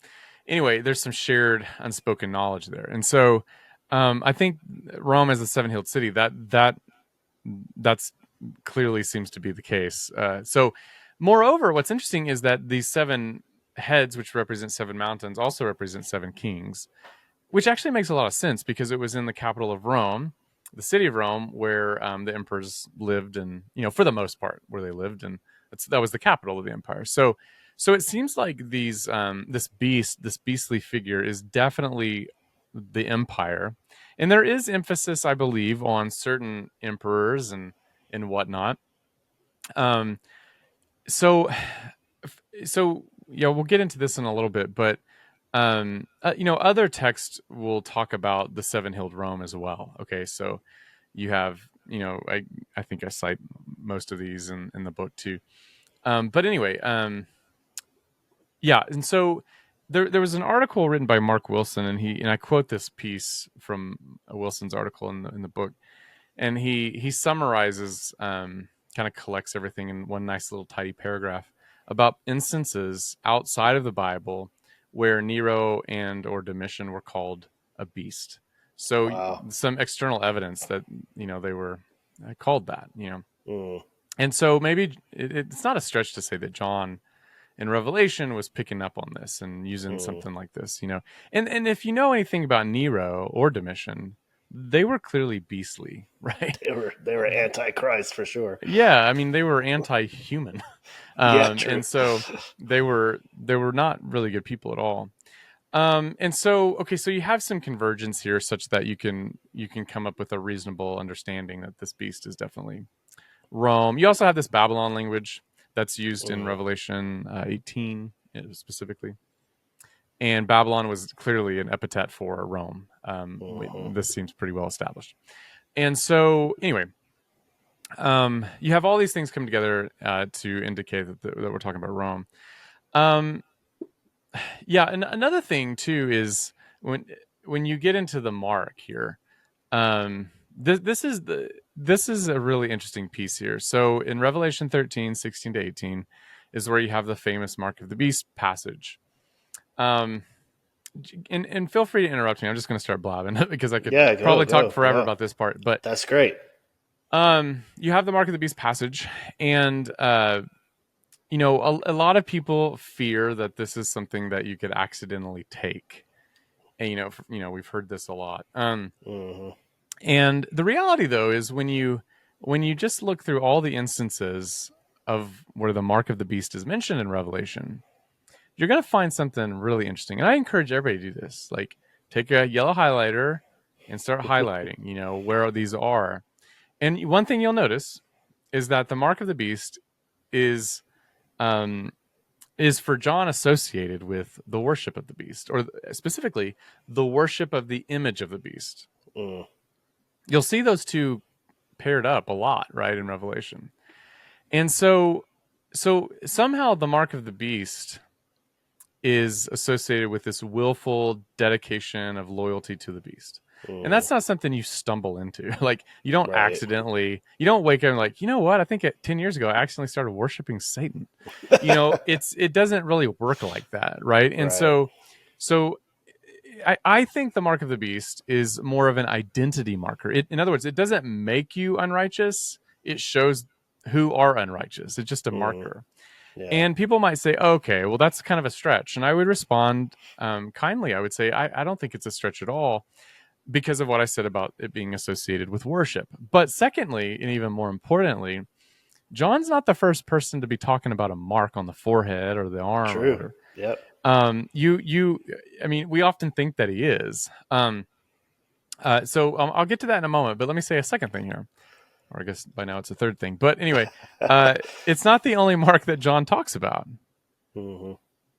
Anyway, there's some shared unspoken knowledge there, and so I think Rome as a seven-heeled city that's clearly seems to be the case. So, moreover, what's interesting is that these seven heads, which represent seven mountains, also represent seven kings, which actually makes a lot of sense because it was in the capital of Rome, the city of Rome, where the emperors lived, and for the most part, where they lived, and that was the capital of the empire. So it seems like this beastly figure is definitely the empire, and there is emphasis, I believe, on certain emperors and whatnot. Um, so yeah, we'll get into this in a little bit, but other texts will talk about the seven-hilled Rome as well. Okay, so you have, I think I cite most of these in the book too. But anyway, yeah, and so there was an article written by Mark Wilson, and I quote this piece from Wilson's article in the book, and he summarizes, kind of collects everything in one nice little tidy paragraph about instances outside of the Bible where Nero and or Domitian were called a beast. So some external evidence that they were called that. And so maybe it's not a stretch to say that John in Revelation was picking up on this and using something like this, and if you know anything about Nero or Domitian, they were clearly beastly, right? They were anti-Christ for sure. Yeah, I mean they were anti-human, and so they were not really good people at all. And so so you have some convergence here, such that you can come up with a reasonable understanding that this beast is definitely Rome. You also have this Babylon language that's used in Revelation 18 specifically. And Babylon was clearly an epithet for Rome. This seems pretty well established. And so, anyway, you have all these things come together to indicate that we're talking about Rome. Yeah, and another thing too is when you get into the mark here, this is a really interesting piece here. So in Revelation 13, 16 to 18 is where you have the famous mark of the beast passage. And feel free to interrupt me. I'm just going to start blabbing because I could probably talk forever about this part. But that's great. You have the mark of the beast passage, and a lot of people fear that this is something that you could accidentally take. And we've heard this a lot. And the reality, though, is when you just look through all the instances of where the mark of the beast is mentioned in Revelation, you're going to find something really interesting. And I encourage everybody to do this. Like, take a yellow highlighter and start highlighting, where these are. And one thing you'll notice is that the mark of the beast is for John associated with the worship of the beast, or specifically the worship of the image of the beast. You'll see those two paired up a lot, right, in Revelation. And so somehow the mark of the beast is associated with this willful dedication of loyalty to the beast. And that's not something you stumble into. Like, you don't accidentally, you don't wake up and like, what? I think 10 years ago, I accidentally started worshiping Satan. It doesn't really work like that. Right. And so I think the mark of the beast is more of an identity marker. In other words, it doesn't make you unrighteous. It shows who are unrighteous. It's just a marker. Yeah. And people might say, okay, well, that's kind of a stretch. And I would respond kindly. I would say, I don't think it's a stretch at all, because of what I said about it being associated with worship. But secondly, and even more importantly, John's not the first person to be talking about a mark on the forehead or the arm. True. Or whatever. Yep. I mean, we often think that he is. So I'll get to that in a moment, but let me say a second thing here. Or I guess by now it's a third thing. But anyway, it's not the only mark that John talks about.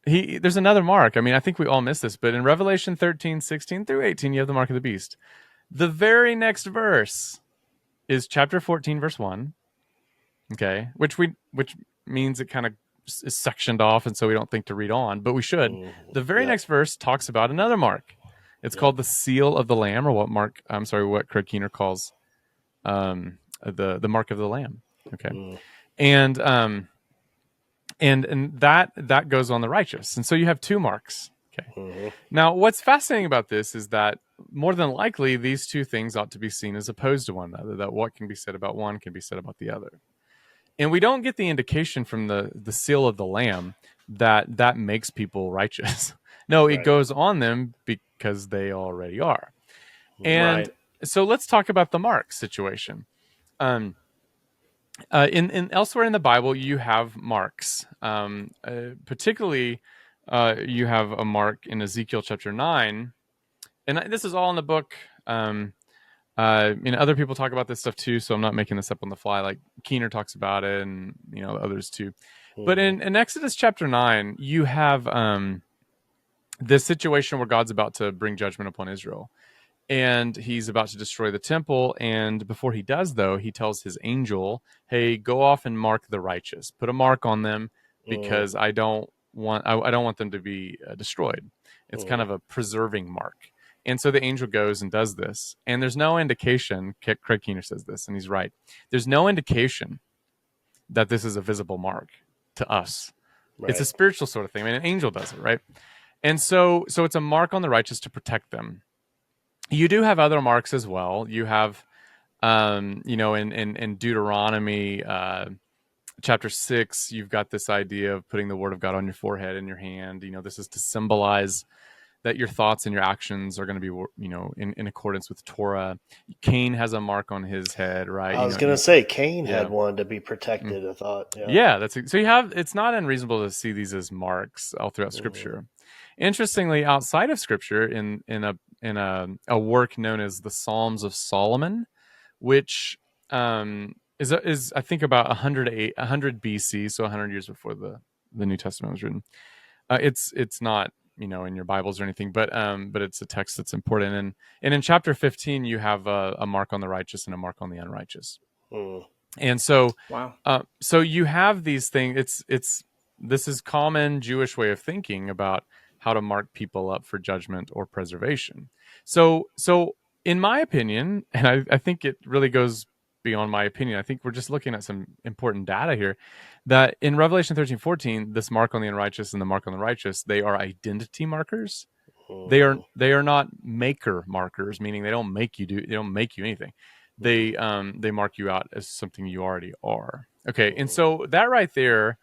There's another mark. I mean, I think we all miss this, but in Revelation 13, 16 through 18, you have the mark of the beast. The very next verse is chapter 14, verse 1. Okay, which means it kind of is sectioned off, and so we don't think to read on, but we should. The very next verse talks about another mark. It's called the seal of the Lamb, or what Craig Keener calls the mark of the Lamb. Okay, and and that goes on the righteous. And so you have two marks. Okay. Mm-hmm. Now, what's fascinating about this is that more than likely these two things ought to be seen as opposed to one another, that what can be said about one can be said about the other. And we don't get the indication from the seal of the Lamb that makes people righteous. No, it goes on them because they already are. And so let's talk about the mark situation. In elsewhere in the Bible, you have marks. Particularly, you have a mark in Ezekiel chapter 9, and this is all in the book. Other people talk about this stuff too, so I'm not making this up on the fly. Like Keener talks about it, and others too. Mm-hmm. But in Exodus chapter 9, you have this situation where God's about to bring judgment upon Israel, and he's about to destroy the temple. And before he does, though, he tells his angel, "Hey, go off and mark the righteous. Put a mark on them, because I don't want them to be destroyed." It's kind of a preserving mark. And so the angel goes and does this, and there's no indication. Craig Keener says this, and he's right. There's no indication that this is a visible mark to us. Right. It's a spiritual sort of thing. I mean, an angel does it, right? And so it's a mark on the righteous to protect them. You do have other marks as well. You have, in Deuteronomy chapter 6, you've got this idea of putting the word of God on your forehead and your hand. This is to symbolize that your thoughts and your actions are going to be, in accordance with Torah. Cain has a mark on his head, right? I was going to say Cain had one to be protected. I thought, so you have. It's not unreasonable to see these as marks all throughout Scripture. Interestingly, outside of Scripture, in a work known as the Psalms of Solomon, which is I think about 100 BC, so 100 years before the New Testament was written. It's not in your Bibles or anything, but it's a text that's important. And in chapter 15, you have a mark on the righteous and a mark on the unrighteous. And so, so you have these things. This is common Jewish way of thinking about how to mark people up for judgment or preservation. So in my opinion, and I think it really goes beyond my opinion, I think we're just looking at some important data here, that in Revelation 13:14, this mark on the unrighteous and the mark on the righteous, they are identity markers. They are not maker markers, meaning they don't make you anything. They mark you out as something you already are. Okay, and so that right there,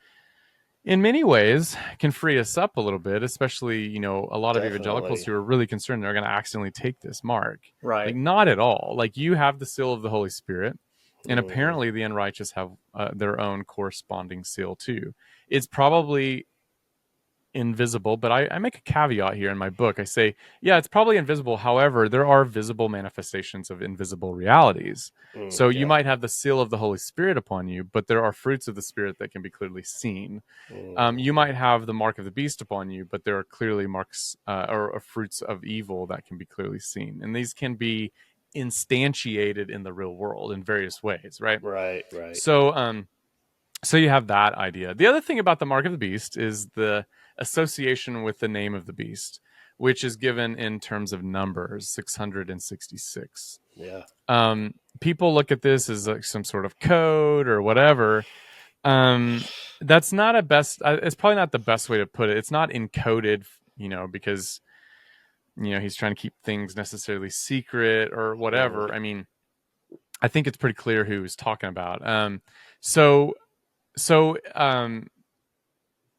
in many ways, can free us up a little bit, especially, a lot of evangelicals who are really concerned they're going to accidentally take this mark. Right. Like, not at all. Like, you have the seal of the Holy Spirit, and apparently the unrighteous have their own corresponding seal too. It's probably invisible, but I make a caveat here in my book. I say, it's probably invisible. However, there are visible manifestations of invisible realities. So you might have the seal of the Holy Spirit upon you, but there are fruits of the Spirit that can be clearly seen. You might have the mark of the beast upon you, but there are clearly marks or fruits of evil that can be clearly seen. And these can be instantiated in the real world in various ways, right? Right. So you have that idea. The other thing about the mark of the beast is the association with the name of the beast, which is given in terms of numbers, 666. Yeah. People look at this as like some sort of code or whatever. That's not it's probably not the best way to put it. It's not encoded, because, he's trying to keep things necessarily secret or whatever. I mean, I think it's pretty clear who he's talking about.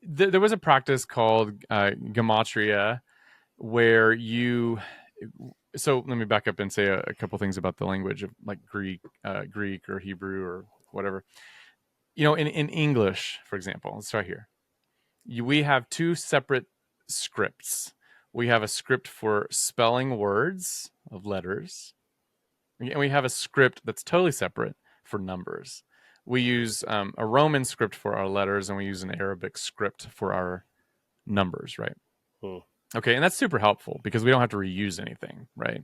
There was a practice called gematria, where so let me back up and say a couple things about the language of like Greek or Hebrew or whatever. In English, for example, let's start here. We have two separate scripts. We have a script for spelling words of letters, and we have a script that's totally separate for numbers. We use a Roman script for our letters, and we use an Arabic script for our numbers, right? Okay, and that's super helpful because we don't have to reuse anything, right?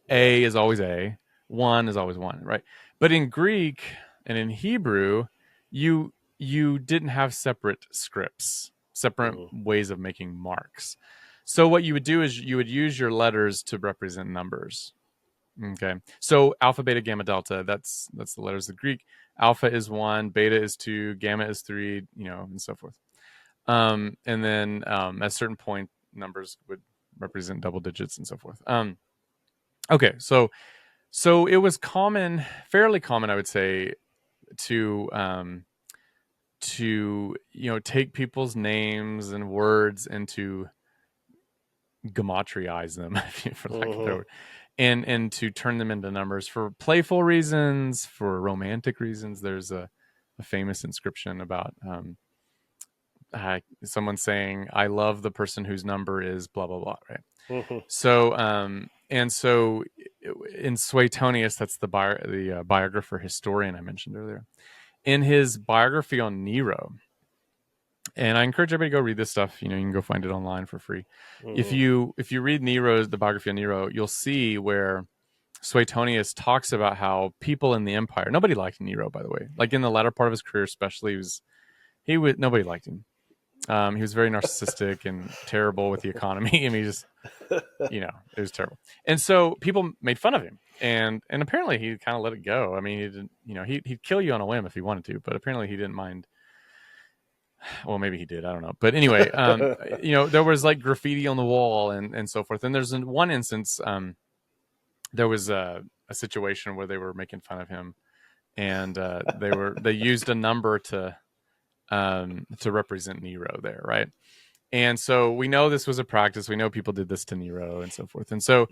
A is always A, 1 is always 1, right? But in Greek and in Hebrew, you didn't have separate scripts, separate ways of making marks. So what you would do is you would use your letters to represent numbers. Okay, so alpha, beta, gamma, delta, that's the letters of the Greek. Alpha is 1, beta is 2, gamma is 3, and so forth. And then at a certain point, numbers would represent double digits and so forth. Okay, so it was fairly common, I would say, to take people's names and words and to gematrize them, for lack of a better word, and to turn them into numbers for playful reasons, for romantic reasons. There's a famous inscription about someone saying, "I love the person whose number is blah blah blah," right? So and so in Suetonius, that's the biographer historian I mentioned earlier, in his biography on Nero. And I encourage everybody to go read this stuff. You can go find it online for free. If you read the biography of Nero, you'll see where Suetonius talks about how people in the empire, nobody liked Nero, by the way. Like in the latter part of his career, especially, nobody liked him. He was very narcissistic and terrible with the economy. I mean, it was terrible. And so people made fun of him, and apparently he kind of let it go. I mean, he didn't, he'd kill you on a whim if he wanted to, but apparently he didn't mind. Well, maybe he did. I don't know. But anyway, there was like graffiti on the wall and so forth. And there's one instance, there was a situation where they were making fun of him, and they used a number to represent Nero there, right? And so we know this was a practice. We know people did this to Nero and so forth. And so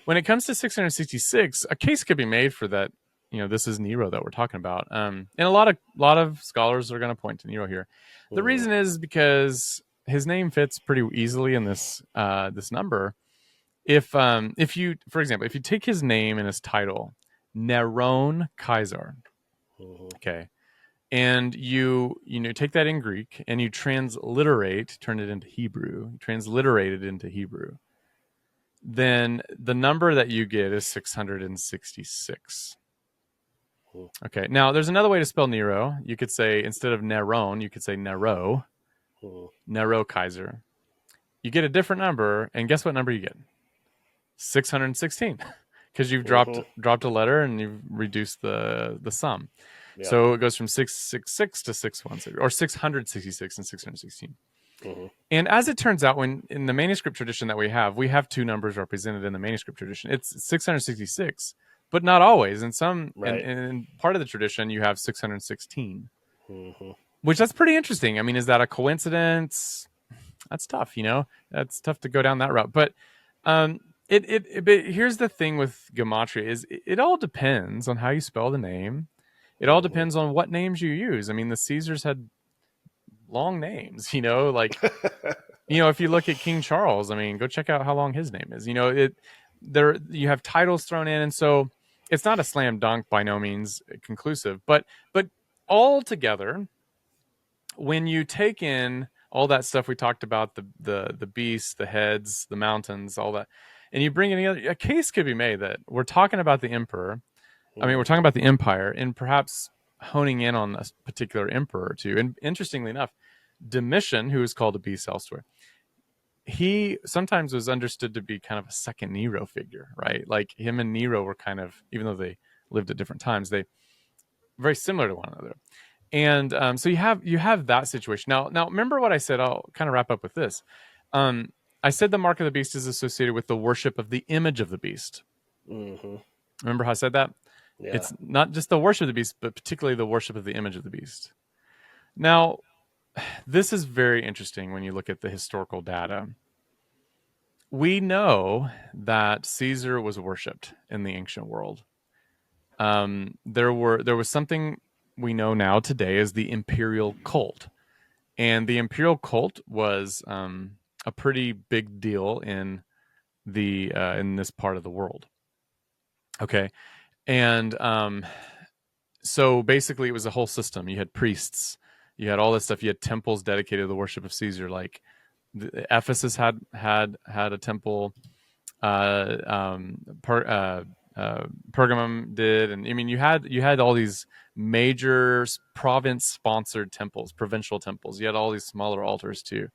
when it comes to 666, a case could be made for that. This is Nero that we're talking about. And a lot of scholars are going to point to Nero here. The reason is because his name fits pretty easily in this number. If you, for example, if you take his name and his title, Neron Kaiser, okay, and you take that in Greek and you turn it into Hebrew, transliterate it into Hebrew, then the number that you get is 666. Okay. Now, there's another way to spell Nero. You could say, instead of Neron, you could say Nero, Nero Kaiser. You get a different number, and guess what number you get? 616, because you've dropped a letter and you've reduced the sum. Yep. So it goes from 666 to 616, or 666 and 616. And as it turns out, when in the manuscript tradition that we have two numbers represented in the manuscript tradition. It's 666. But not always. In some, in part of the tradition, you have 616, which that's pretty interesting. I mean, is that a coincidence? That's tough, That's tough to go down that route. But but here's the thing with gematria is it all depends on how you spell the name. It all depends on what names you use. I mean, the Caesars had long names, like, if you look at King Charles, I mean, go check out how long his name is. You have titles thrown in, and so it's not a slam dunk, by no means conclusive, but all together, when you take in all that stuff we talked about, the beasts, the heads, the mountains, all that, and you bring in a case could be made that we're talking about the emperor. I mean, we're talking about the empire, and perhaps honing in on a particular emperor or two. And interestingly enough, Domitian, who is called a beast elsewhere, he sometimes was understood to be kind of a second Nero figure, right? Like him and Nero were kind of, even though they lived at different times, they very similar to one another. And so you have that situation. Now remember what I said. I'll kind of wrap up with this. I said the mark of the beast is associated with the worship of the image of the beast. Remember how I said that? Yeah. It's not just the worship of the beast, but particularly the worship of the image of the beast. Now, this is very interesting when you look at the historical data. We know that Caesar was worshipped in the ancient world. There was something we know now today as the imperial cult. And the imperial cult was a pretty big deal in this part of the world. Okay. And so basically it was a whole system. You had priests, you had all this stuff. You had temples dedicated to the worship of Caesar. Like Ephesus had a temple. Pergamum did, and I mean you had all these major province-sponsored temples, provincial temples. You had all these smaller altars too,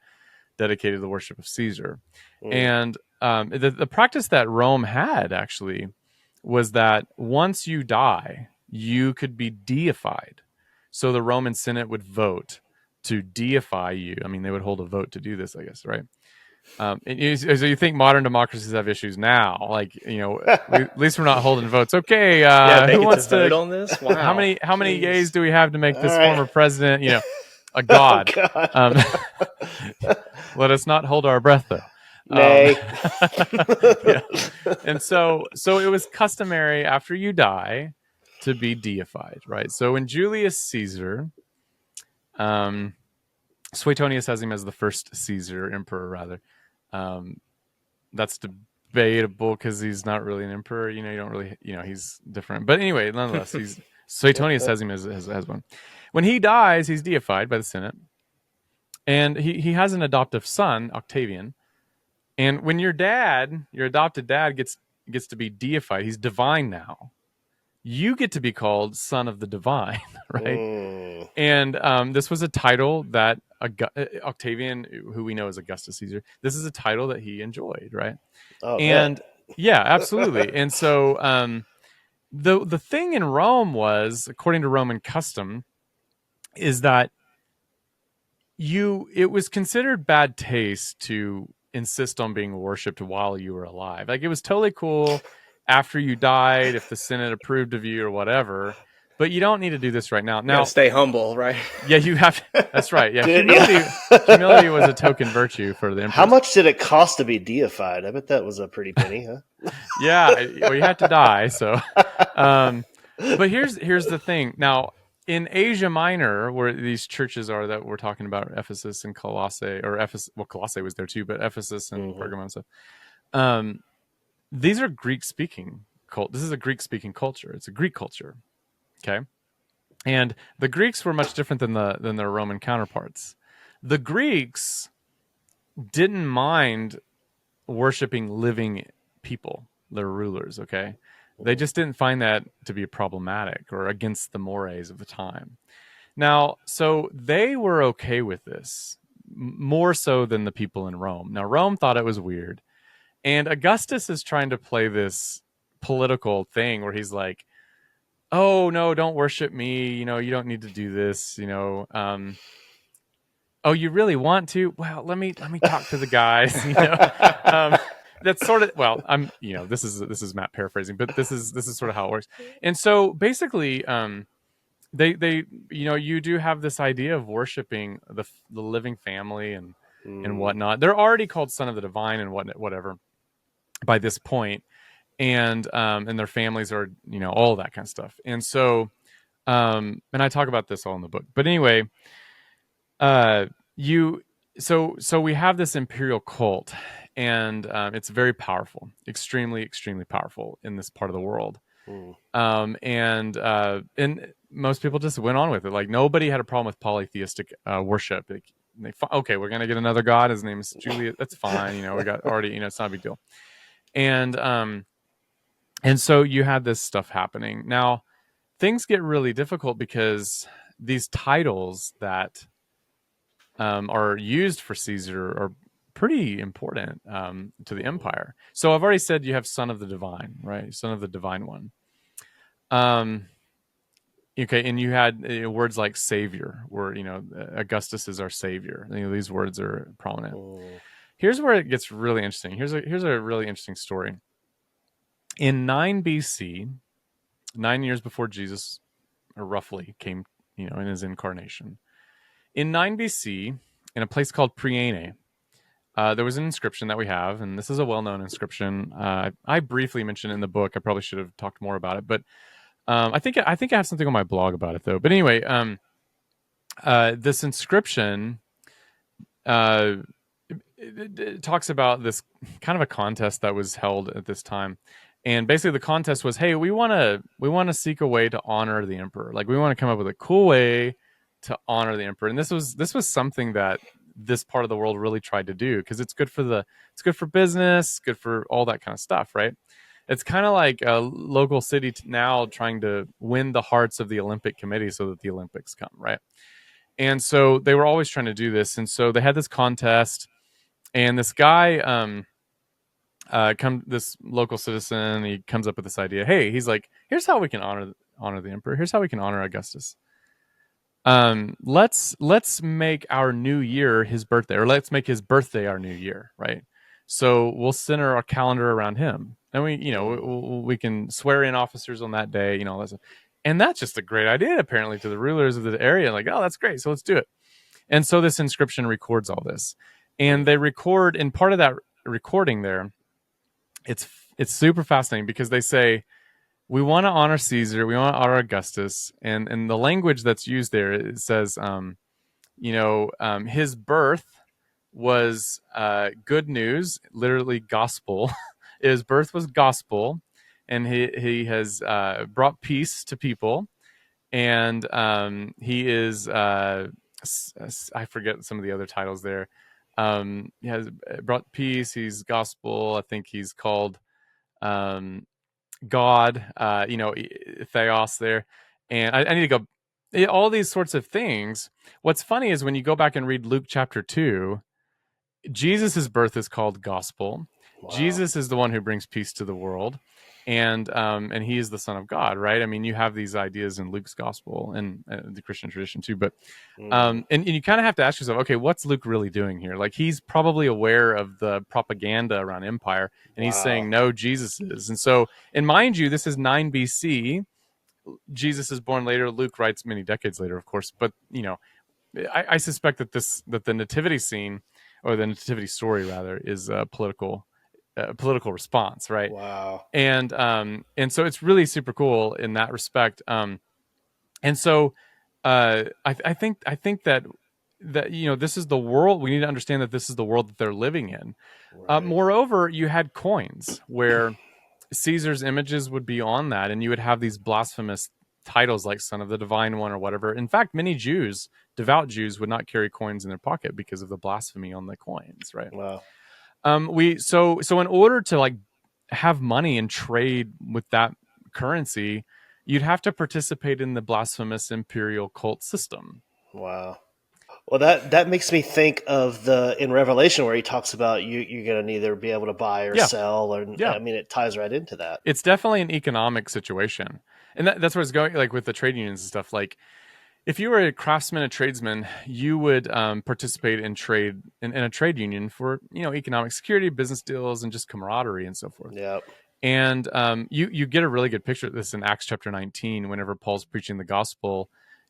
dedicated to the worship of Caesar. And the practice that Rome had actually was that once you die, you could be deified. So the Roman Senate would vote to deify you. I mean, they would hold a vote to do this, I guess, right? So you think modern democracies have issues now? Like, at least we're not holding votes. Okay, they who get wants to vote on this? Wow. How many Jeez. yays do we have to make this All right. former president, a god? Oh, God. Let us not hold our breath, though. Nay. Yeah. And so it was customary after you die to be deified, right? So when Julius Caesar, Suetonius has him as the first Caesar, emperor rather. That's debatable because he's not really an emperor. You don't really, he's different. But anyway, nonetheless, Suetonius has him as one. When he dies, he's deified by the Senate, and he has an adoptive son, Octavian. And when your adopted dad gets to be deified, he's divine now. You get to be called son of the divine, right? And this was a title that Octavian, who we know as Augustus Caesar, this is a title that he enjoyed, right? Oh, and man. yeah, absolutely. And so the thing in Rome was, according to Roman custom, is that it was considered bad taste to insist on being worshipped while you were alive. Like, it was totally cool after you died if the Senate approved of you or whatever, but you don't need to do this right now. Now, stay humble, right? Yeah, you have. That's right. Yeah, humility was a token virtue for the emperor. How much did it cost to be deified? I bet that was a pretty penny, huh? Yeah, well, you had to die. So, but here's the thing. Now, in Asia Minor, where these churches are that we're talking about, Ephesus and Colossae, or Colossae was there too, but Ephesus and Pergamum and stuff. These are Greek-speaking This is a Greek-speaking culture. It's a Greek culture. Okay. And the Greeks were much different than their Roman counterparts. The Greeks didn't mind worshiping living people, their rulers, okay? They just didn't find that to be problematic or against the mores of the time. Now, so they were okay with this, more so than the people in Rome. Now, Rome thought it was weird. And Augustus is trying to play this political thing where he's like, oh no, don't worship me, you don't need to do this, oh, you really want to? Well, let me talk to the guys. That's sort of, well, this is Matt paraphrasing, but this is sort of how it works. And so basically, they you do have this idea of worshiping the living family and whatnot. They're already called son of the divine and whatever by this point, and their families are all that kind of stuff. And so, and I talk about this all in the book. But anyway, so we have this imperial cult, and it's very powerful, extremely, extremely powerful in this part of the world. And most people just went on with it. Like, nobody had a problem with polytheistic worship. Okay, we're gonna get another god. His name is Julius. That's fine. We got already. It's not a big deal. And so you had this stuff happening. Now, things get really difficult because these titles that are used for Caesar are pretty important to the empire. So I've already said you have son of the divine, right? Son of the divine one. Okay, and you had words like savior, where Augustus is our savior. These words are prominent. Here's where it gets really interesting. Here's a really interesting story. In 9 BC, 9 years before Jesus, or roughly, came in his incarnation. In 9 BC, in a place called Priene, there was an inscription that we have, and this is a well-known inscription. I briefly mentioned it in the book. I probably should have talked more about it, but I think I have something on my blog about it, though. But anyway, this inscription it talks about this kind of a contest that was held at this time. And basically the contest was, hey, we want to seek a way to honor the emperor. Like, we want to come up with a cool way to honor the emperor. And this was something that this part of the world really tried to do, because it's good for business, good for all that kind of stuff, right? It's kind of like a local city now trying to win the hearts of the Olympic Committee so that the Olympics come, right? And so they were always trying to do this. And so they had this contest, and this guy, this local citizen, he comes up with this idea. Hey, he's like, here's how we can honor the emperor. Here's how we can honor Augustus. let's make our new year his birthday, or let's make his birthday our new year, right? So we'll center our calendar around him, and we can swear in officers on that day, and that's just a great idea apparently to the rulers of the area. Like, oh, that's great, so let's do it. And so this inscription records all this, and they record, in part of that recording there, it's super fascinating because they say, we want to honor Caesar, we want to honor Augustus, and the language that's used there, it says, his birth was good news, literally gospel. His birth was gospel, and he has brought peace to people, and he is I forget some of the other titles there. He has brought peace. He's gospel. I think he's called God, Theos there. And I need to go, all these sorts of things. What's funny is when you go back and read Luke chapter 2, Jesus's birth is called gospel. Wow. Jesus is the one who brings peace to the world. And he is the Son of God, right? I mean, you have these ideas in Luke's gospel and the Christian tradition too. But and you kind of have to ask yourself, okay, what's Luke really doing here? Like, he's probably aware of the propaganda around empire, and he's saying, no, Jesus is. And so, and mind you, this is 9 BC. Jesus is born later. Luke writes many decades later, of course. But I suspect that the nativity scene, or the nativity story rather, is a political response, right? Wow. And so it's really super cool in that respect. And so I think that this is the world. We need to understand that this is the world that they're living in. Right. Moreover, you had coins where Caesar's images would be on that, and you would have these blasphemous titles like Son of the Divine One or whatever. In fact, many Jews, devout Jews, would not carry coins in their pocket because of the blasphemy on the coins, right? Wow. So in order to like have money and trade with that currency, you'd have to participate in the blasphemous imperial cult system. Wow. Well, that makes me think of in Revelation where he talks about you're going to neither be able to buy or sell, or I mean, it ties right into that. It's definitely an economic situation, and that's where it's going. Like with the trade unions and stuff, like, if you were a craftsman, a tradesman, you would participate in trade in a trade union for economic security, business deals, and just camaraderie and so forth. Yep. And you get a really good picture of this in Acts chapter 19, whenever Paul's preaching the gospel,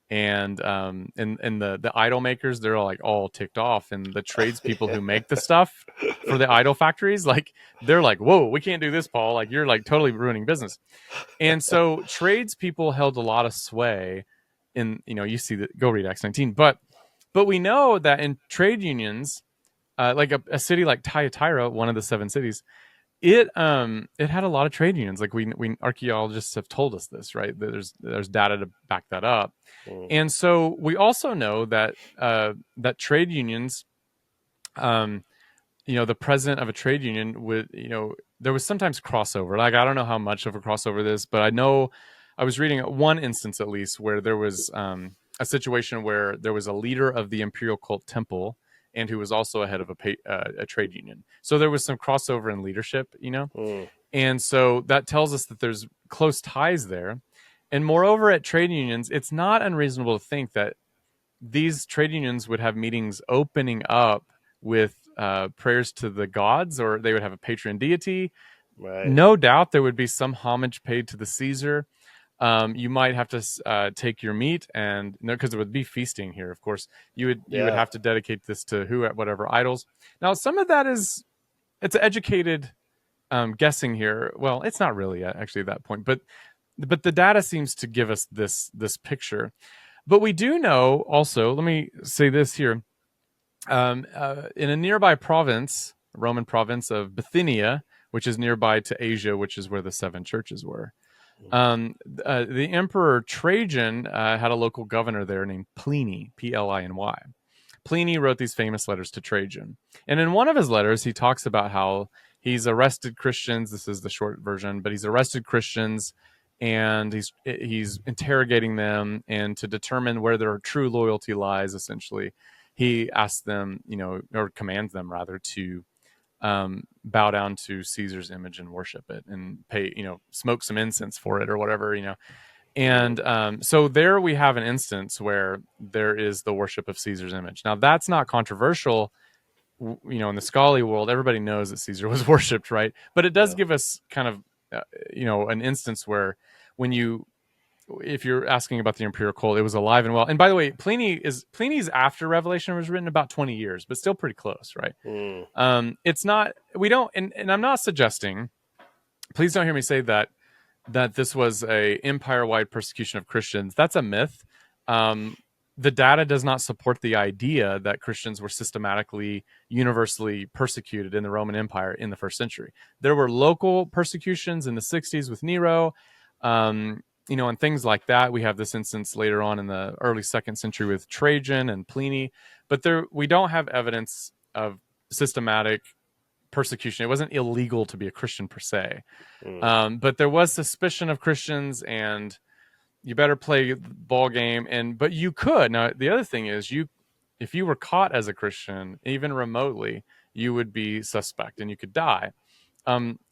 and the idol makers, they're all ticked off, and the tradespeople who make the stuff for the idol factories, like, they're like, whoa, we can't do this, Paul. Like, you're like totally ruining business. And so tradespeople held a lot of sway. You see that, go read Acts 19, but we know that in trade unions, like a city like Thyatira, one of the 7 cities, it had a lot of trade unions. Like, we archaeologists have told us this, right? There's data to back that up. And so we also know that that trade unions, the president of a trade union would, there was sometimes crossover. Like, I don't know how much of a crossover this, but I know I was reading one instance at least where there was a situation where there was a leader of the imperial cult temple, and who was also a head of a trade union. So there was some crossover in leadership, and so that tells us that there's close ties there. And moreover, at trade unions, it's not unreasonable to think that these trade unions would have meetings opening up with prayers to the gods, or they would have a patron deity. Right. No doubt there would be some homage paid to the Caesar. You might have to take your meat, and because there would be feasting here, of course, you would have to dedicate this to whatever idols. Now, some of that it's educated guessing here. Well, it's not really actually at that point, but the data seems to give us this picture. But we do know also, let me say this here, in a nearby province, Roman province of Bithynia, which is nearby to Asia, which is where the 7 churches were. The Emperor Trajan had a local governor there named Pliny, Pliny. Pliny wrote these famous letters to Trajan. And in one of his letters, he talks about how he's arrested Christians. This is the short version, but he's arrested Christians, and he's interrogating them, and to determine where their true loyalty lies, essentially, he asks them, or commands them rather, to bow down to Caesar's image and worship it, and pay, smoke some incense for it or whatever, And so there we have an instance where there is the worship of Caesar's image. Now that's not controversial, in the scholarly world. Everybody knows that Caesar was worshipped, right? But it does give us kind of an instance where if you're asking about the imperial cult, it was alive and well. And by the way, Pliny's after Revelation was written about 20 years, but still pretty close, right? It's not, we don't, and I'm not suggesting, please don't hear me say that this was a empire-wide persecution of Christians. That's a myth. The data does not support the idea that Christians were systematically, universally persecuted in the Roman Empire in the first century. There were local persecutions in the 60s with Nero, and things like that. We have this instance later on in the early second century with Trajan and Pliny, but we don't have evidence of systematic persecution. It wasn't illegal to be a Christian per se, but there was suspicion of Christians, and you better play the ball game. But you could. Now the other thing is, if you were caught as a Christian, even remotely, you would be suspect and you could die.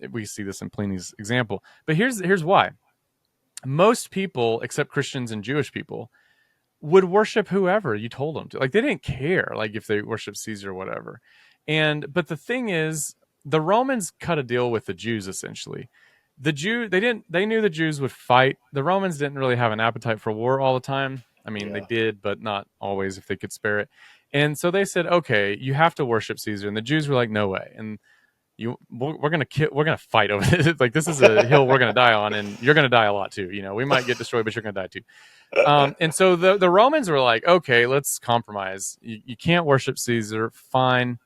We see this in Pliny's example. But here's why. Most people, except Christians and Jewish people, would worship whoever you told them to. Like, they didn't care, like, if they worshiped Caesar or whatever. But the thing is, the Romans cut a deal with the Jews, essentially. They knew the Jews would fight. The Romans didn't really have an appetite for war all the time. I mean, they did, but not always if they could spare it. And so they said, okay, you have to worship Caesar. And the Jews were like, no way. And we're gonna fight over this. Like, this is a hill we're gonna die on, and you're gonna die a lot too. We might get destroyed, but you're gonna die too. And so the Romans were like, okay, let's compromise. You can't worship Caesar, fine,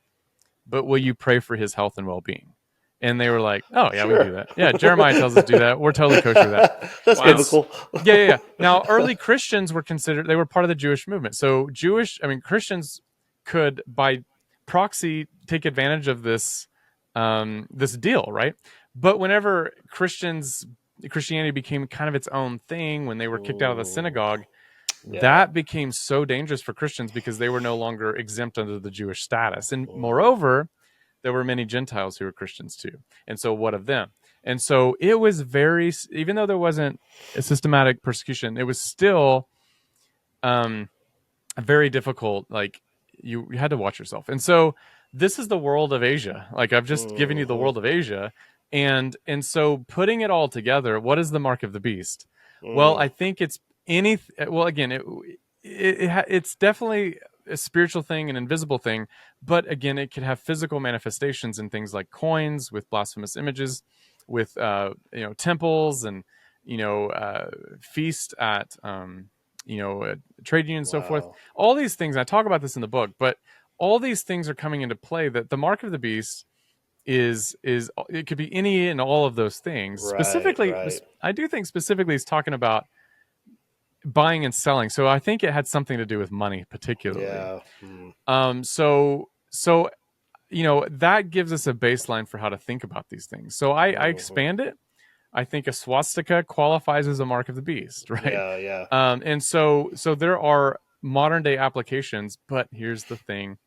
but will you pray for his health and well-being? And they were like, oh yeah, sure. We do that. Yeah, Jeremiah tells us to do that. We're totally kosher with that. That's biblical. Yeah. Now, early Christians were they were part of the Jewish movement. So Christians could, by proxy, take advantage of this deal, right? But whenever Christianity became kind of its own thing, when they were kicked out of the synagogue, that became so dangerous for Christians because they were no longer exempt under the Jewish status. And moreover, there were many Gentiles who were Christians too. And so what of them? And so it was even though there wasn't a systematic persecution, it was still very difficult. Like, you had to watch yourself. And so this is the world of Asia. Like, I've just given you the world of Asia. And so putting it all together, what is the mark of the beast? Well, I think it's it's definitely a spiritual thing, an invisible thing, but again, it could have physical manifestations in things like coins with blasphemous images, with temples, and feast at trade unions, so forth. All these things, I talk about this in the book, but all these things are coming into play. That the mark of the beast is it could be any and all of those things. Specifically, I do think specifically he's talking about buying and selling. So I think it had something to do with money, particularly. So that gives us a baseline for how to think about these things. So I expand it. I think a swastika qualifies as a mark of the beast, right? And so there are modern day applications, but here's the thing.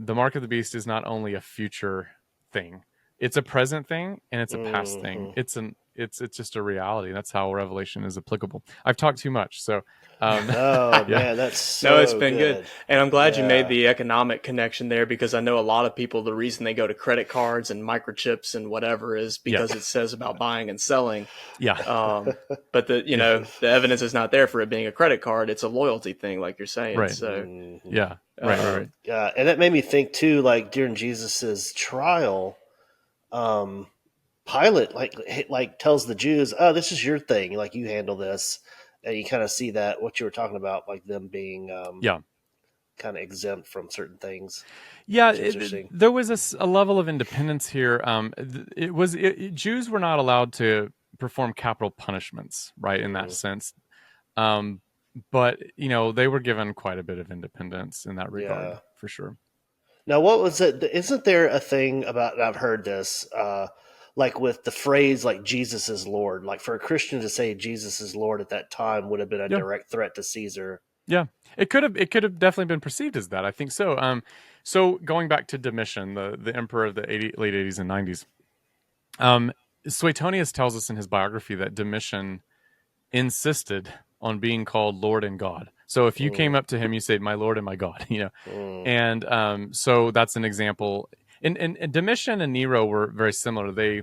The mark of the beast is not only a future thing. It's a present thing and it's a past thing. It's just a reality. That's how Revelation is applicable. I've talked too much, so man, that's so it's been good. And I'm glad you made the economic connection there, because I know a lot of people, the reason they go to credit cards and microchips and whatever is because it says about buying and selling. But the evidence is not there for it being a credit card. It's a loyalty thing, like you're saying. Right. So right. Yeah, and that made me think too. Like, during Jesus's trial, Pilate like tells the Jews, "Oh, this is your thing. Like, you handle this." And you kind of see that what you were talking about, like them being kind of exempt from certain things. Yeah, there was a level of independence here. Jews were not allowed to perform capital punishments, right? In that sense, but they were given quite a bit of independence in that regard, for sure. Now, what was it? Isn't there a thing about? And I've heard this. Like, with the phrase, like, Jesus is Lord, like, for a Christian to say Jesus is Lord at that time would have been a direct threat to Caesar. Yeah, it could have definitely been perceived as that. I think so. So going back to Domitian, the emperor of the late 80s and 90s, Suetonius tells us in his biography that Domitian insisted on being called Lord and God. So if you came up to him, you said, "My Lord and my God," And so that's an example. And Domitian and Nero were very similar. They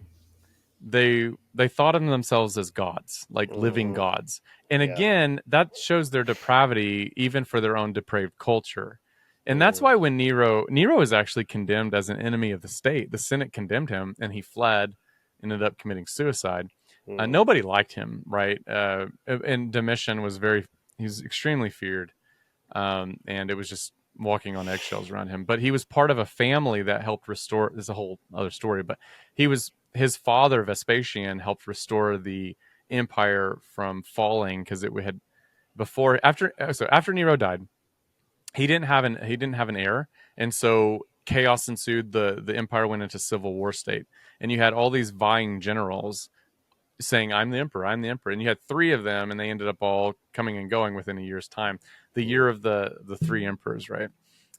thought of themselves as gods, like living gods. And again, that shows their depravity, even for their own depraved culture. And that's why when Nero is actually condemned as an enemy of the state, the Senate condemned him, and he fled, ended up committing suicide. Nobody liked him, right? And Domitian he's extremely feared, and it was just walking on eggshells around him. But he was part of a family that helped restore. This is a whole other story, but his father Vespasian helped restore the empire from falling, because it had after Nero died, he didn't have an heir, and so chaos ensued. The empire went into civil war state, and you had all these vying generals saying, I'm the emperor, and you had three of them, and they ended up all coming and going within a year's time, the year of the three emperors, right?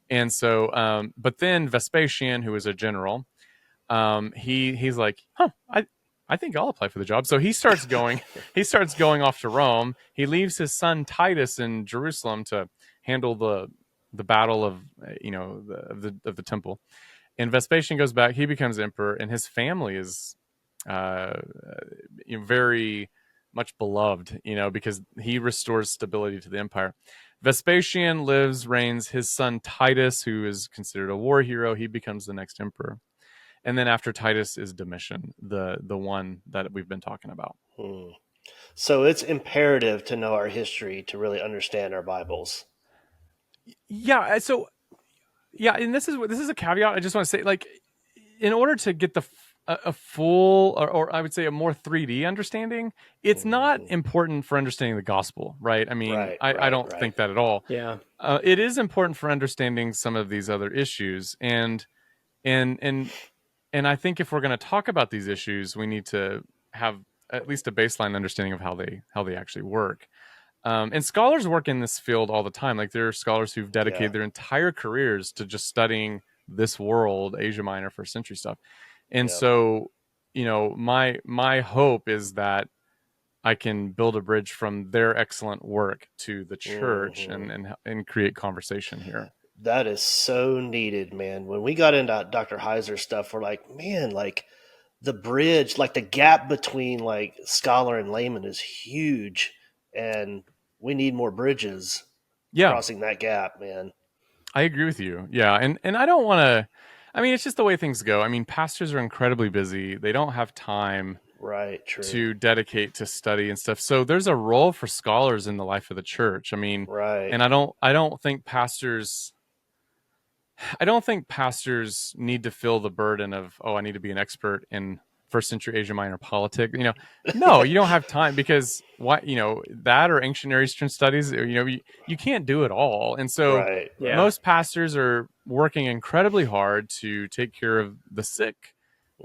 And so but then Vespasian, who was a general, he's like, I think I'll apply for the job. So he starts going off to Rome. He leaves his son Titus in Jerusalem to handle the battle of the temple. And Vespasian goes back. He becomes emperor, and his family is very much beloved, because he restores stability to the empire. Vespasian reigns. His son Titus, who is considered a war hero, he becomes the next emperor. And then after Titus is Domitian, the one that we've been talking about. So it's imperative to know our history to really understand our Bibles. Yeah. So, yeah, and this is a caveat. I just want to say, like, in order to get a full, or I would say a more 3D understanding, it's not important for understanding the gospel, right? I mean, I don't think that at all. Yeah. It is important for understanding some of these other issues, and I think if we're going to talk about these issues, we need to have at least a baseline understanding of how they actually work. And scholars work in this field all the time. Like, there are scholars who've dedicated their entire careers to just studying this world, Asia Minor, first century stuff. And so, my hope is that I can build a bridge from their excellent work to the church and create conversation here. That is so needed, man. When we got into Dr. Heiser's stuff, we're like, man, like the bridge, like the gap between like scholar and layman is huge, and we need more bridges crossing that gap, man. I agree with you. Yeah. And I don't want to, I mean, it's just the way things go. I mean, pastors are incredibly busy. They don't have time to dedicate to study and stuff. So there's a role for scholars in the life of the church. I mean, and I don't think pastors need to feel the burden of, I need to be an expert in first century Asia Minor politics. No, you don't have time, because that or ancient Near Eastern studies, you can't do it all. And so most pastors are working incredibly hard to take care of the sick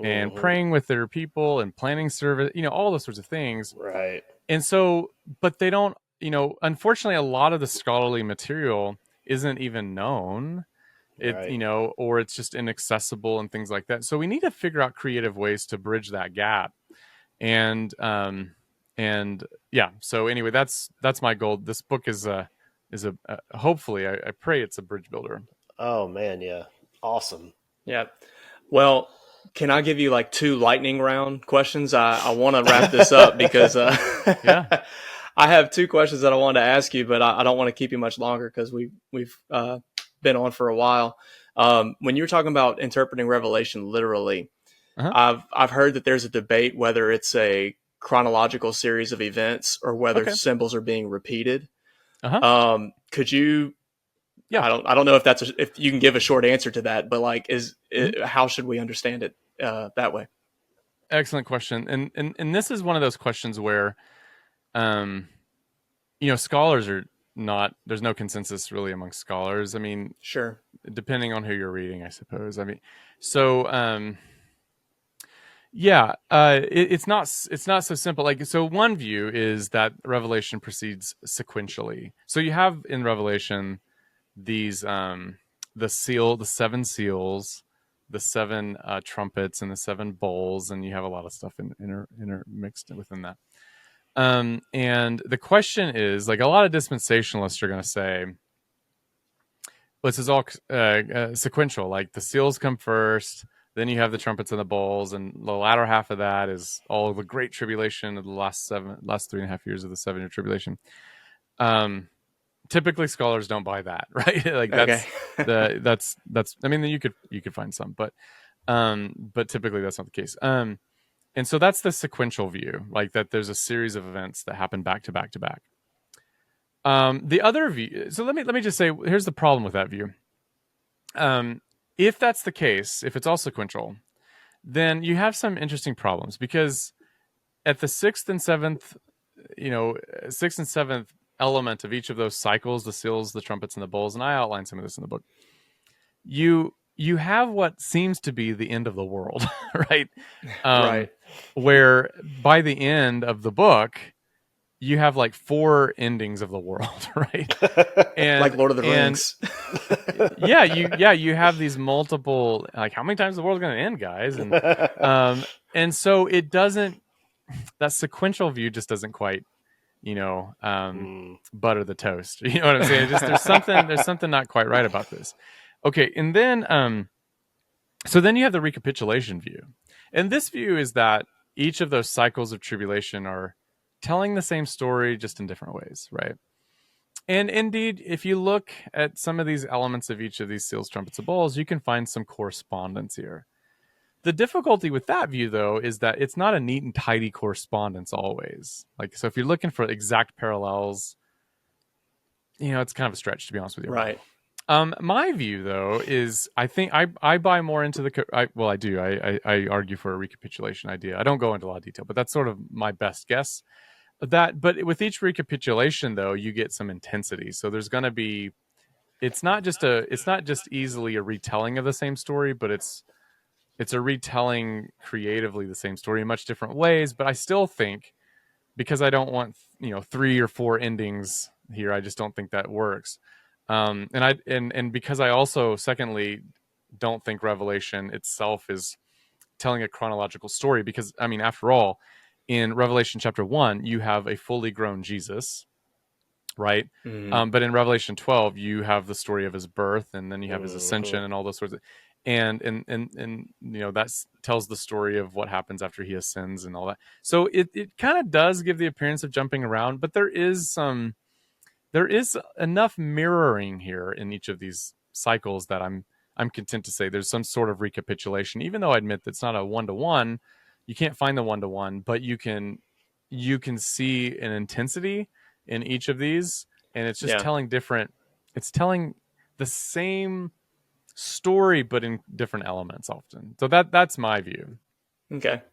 and praying with their people and planning service, all those sorts of things. Right. And so, but they don't, unfortunately, a lot of the scholarly material isn't even known. Or it's just inaccessible and things like that. So we need to figure out creative ways to bridge that gap. And yeah. So anyway, that's my goal. This book is hopefully, I pray it's a bridge builder. Oh man. Yeah. Awesome. Yeah. Well, can I give you like 2 lightning round questions? I want to wrap this up because I have 2 questions that I wanted to ask you, but I don't want to keep you much longer because we've been on for a while. When you're talking about interpreting Revelation literally, I've heard that there's a debate whether it's a chronological series of events or whether symbols are being repeated. Could you? I don't know if you can give a short answer to that, but like, how should we understand it that way? Excellent question, and this is one of those questions where, scholars are not. There's no consensus really among scholars. I mean, sure, depending on who you're reading, I suppose. I mean, so it's not so simple. Like, so one view is that Revelation proceeds sequentially. So you have in Revelation these the 7 seals, the 7 trumpets, and the 7 bowls, and you have a lot of stuff intermixed within that. And the question is, like, a lot of dispensationalists are going to say, this is all sequential. Like the seals come first, then you have the trumpets and the bowls, and the latter half of that is all the great tribulation of the last 3.5 years of the 7-year tribulation. Typically, scholars don't buy that, right? Like that's. I mean, you could find some, but typically that's not the case. And so that's the sequential view, like that there's a series of events that happen back to back to back. The other view, so let me just say, here's the problem with that view. If that's the case, if it's all sequential, then you have some interesting problems, because at the sixth and seventh element of each of those cycles, the seals, the trumpets, and the bowls, and I outline some of this in the book, you have what seems to be the end of the world, right? Right. Where by the end of the book, you have like 4 endings of the world, right? And like Lord of the Rings. You have these multiple, like, how many times is the world going to end, guys? And so it doesn't, that sequential view just doesn't quite, butter the toast. You know what I'm saying? Just there's something not quite right about this. Okay, and then so then you have the recapitulation view. And this view is that each of those cycles of tribulation are telling the same story, just in different ways, right? And indeed, if you look at some of these elements of each of these seals, trumpets, and bowls, you can find some correspondence here. The difficulty with that view, though, is that it's not a neat and tidy correspondence always. Like, so if you're looking for exact parallels, it's kind of a stretch, to be honest with you. Right. My view, though, is I think I buy more into I do. I argue for a recapitulation idea. I don't go into a lot of detail, but that's sort of my best guess. But with each recapitulation, though, you get some intensity. So there's going to be, it's not just easily a retelling of the same story, but it's a retelling creatively the same story in much different ways. But I still think, because I don't want 3 or 4 endings here, I just don't think that works. And because I also, secondly, don't think Revelation itself is telling a chronological story, because, I mean, after all, in Revelation chapter 1, you have a fully grown Jesus, right? Mm-hmm. But in Revelation 12, you have the story of his birth, and then you have his ascension and all those sorts of, and that tells the story of what happens after he ascends and all that. So it kind of does give the appearance of jumping around, but there is enough mirroring here in each of these cycles that I'm content to say there's some sort of recapitulation, even though I admit that's not a 1-to-1. You can't find the 1-to-1, but you can see an intensity in each of these, and it's just telling the same story, but in different elements often. So that's my view. Okay.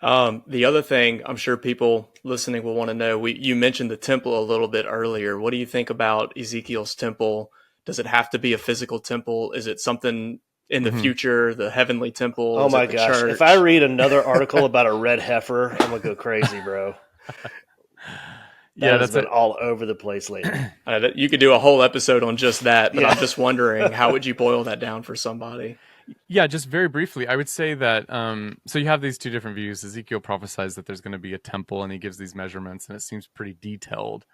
The other thing I'm sure people listening will want to know, you mentioned the temple a little bit earlier. What do you think about Ezekiel's temple? Does it have to be a physical temple? Is it something in the future, the heavenly temple? Oh my gosh. Church? If I read another article about a red heifer, I'm going to go crazy, bro. That's been all over the place lately. You could do a whole episode on just that, but I'm just wondering, how would you boil that down for somebody? Yeah, just very briefly, I would say that, so you have these two different views. Ezekiel prophesies that there's going to be a temple, and he gives these measurements, and it seems pretty detailed.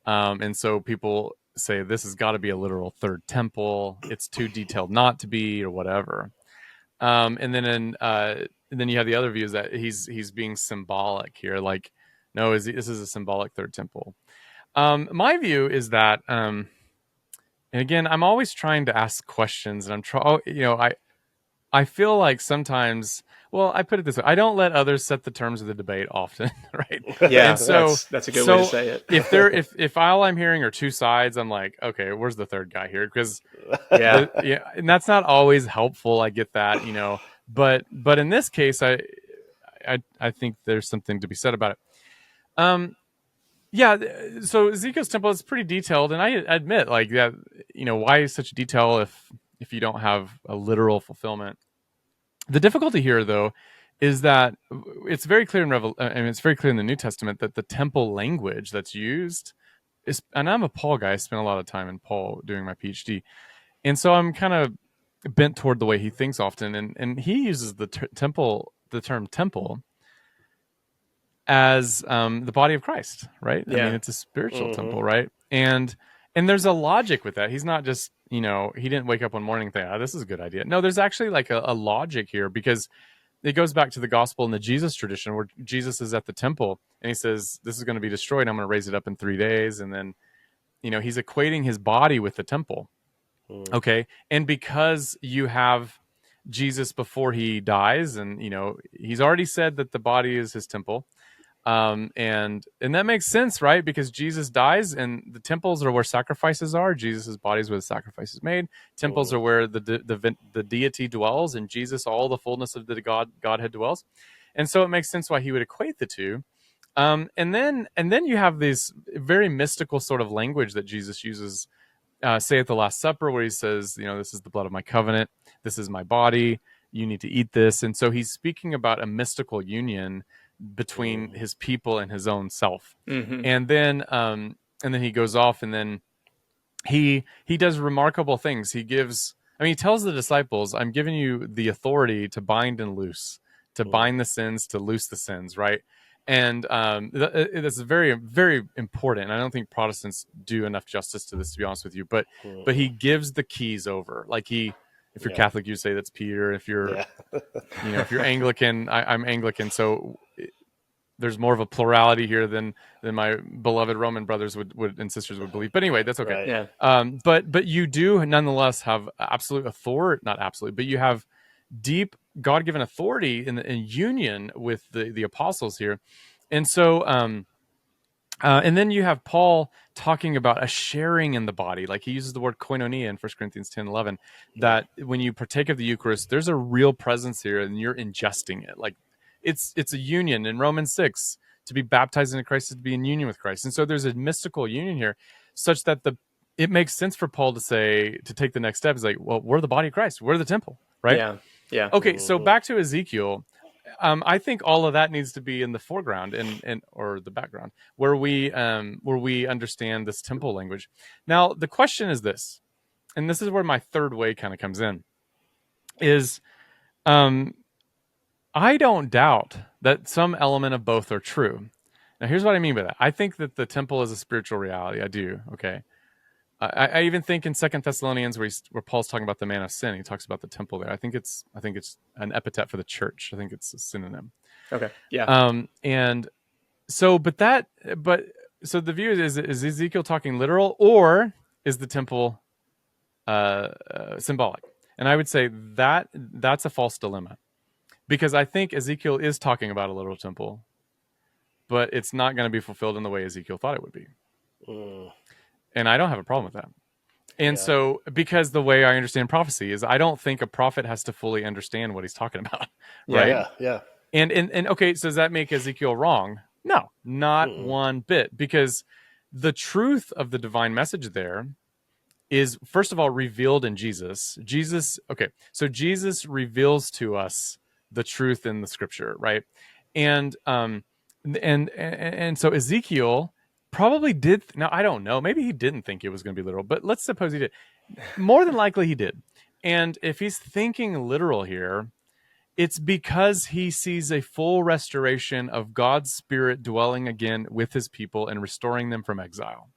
And so people say this has got to be a literal third temple. It's too detailed not to be, or whatever. And then you have the other view, is that he's being symbolic here. Like, no, this is a symbolic third temple. My view is that, and again, I'm always trying to ask questions, and I feel like sometimes, well, I put it this way: I don't let others set the terms of the debate often, right? Yeah, and so that's a good way to say it. if all I'm hearing are two sides, I'm like, okay, where's the third guy here? Because and that's not always helpful. I get that, but in this case, I think there's something to be said about it. So Ezekiel's temple is pretty detailed, and I admit, like, that, why is such detail if you don't have a literal fulfillment? The difficulty here, though, is that it's very clear it's very clear in the New Testament that the temple language that's used is, and I'm a Paul guy. I spent a lot of time in Paul doing my PhD, and so I'm kind of bent toward the way he thinks often, and he uses the term temple as the body of Christ, right? Yeah. I mean, it's a spiritual temple, right? And there's a logic with that. He's not just, he didn't wake up one morning and think, this is a good idea. No, there's actually like a logic here, because it goes back to the gospel and the Jesus tradition, where Jesus is at the temple and he says, this is going to be destroyed. I'm going to raise it up in 3 days. And then, he's equating his body with the temple. Okay. And because you have Jesus before he dies, and, he's already said that the body is his temple. And that makes sense, right? Because Jesus dies, and the temples are where sacrifices are. Jesus's body is where the sacrifice is made. Temples are where the deity dwells, and Jesus, all the fullness of the Godhead dwells. And so it makes sense why he would equate the two. And then you have this very mystical sort of language that Jesus uses, say at the Last Supper, where he says, this is the blood of my covenant. This is my body. You need to eat this. And so he's speaking about a mystical union between his people and his own self. And then he goes off, and then he does remarkable things. He tells the disciples, I'm giving you the authority to bind and loose, to bind the sins, to loose the sins, right? And that's very, very important. I don't think Protestants do enough justice to this, to be honest with you, but he gives the keys over. Like if you're Catholic, you say that's Peter. If you're, if you're Anglican, I'm Anglican. So there's more of a plurality here than my beloved Roman brothers would and sisters would believe. But anyway, that's okay. Right. Yeah. But you do nonetheless have absolute authority, not absolute, but you have deep God-given authority in union with the apostles here. And so, and then you have Paul talking about a sharing in the body. Like he uses the word koinonia in 1 Corinthians 10:11, that when you partake of the Eucharist, there's a real presence here and you're ingesting it. Like it's a union. In Romans 6, to be baptized into Christ is to be in union with Christ. And so there's a mystical union here, such that it makes sense for Paul to take the next step. Is like, well, we're the body of Christ. We're the temple, right? Yeah. Yeah. Okay, so back to Ezekiel. I think all of that needs to be in the foreground or the background, where we understand this temple language. Now, the question is this, and this is where my third way kind of comes in, is I don't doubt that some element of both are true. Now, here's what I mean by that. I think that the temple is a spiritual reality. I do. Okay. I even think in 2 Thessalonians, where Paul's talking about the man of sin, he talks about the temple there. I think it's an epithet for the church. I think it's a synonym. Okay. Yeah. And so, so the view is Ezekiel talking literal, or is the temple symbolic? And I would say that's a false dilemma, because I think Ezekiel is talking about a literal temple, but it's not going to be fulfilled in the way Ezekiel thought it would be. And I don't have a problem with that. And so, because the way I understand prophecy is, I don't think a prophet has to fully understand what he's talking about. Right? Yeah. And okay, so does that make Ezekiel wrong? No, not one bit, because the truth of the divine message there is, first of all, revealed in Jesus. So Jesus reveals to us the truth in the scripture, right? And so Ezekiel probably did. Now, I don't know. Maybe he didn't think it was going to be literal, but let's suppose he did. More than likely he did. And if he's thinking literal here, it's because he sees a full restoration of God's spirit dwelling again with his people and restoring them from exile.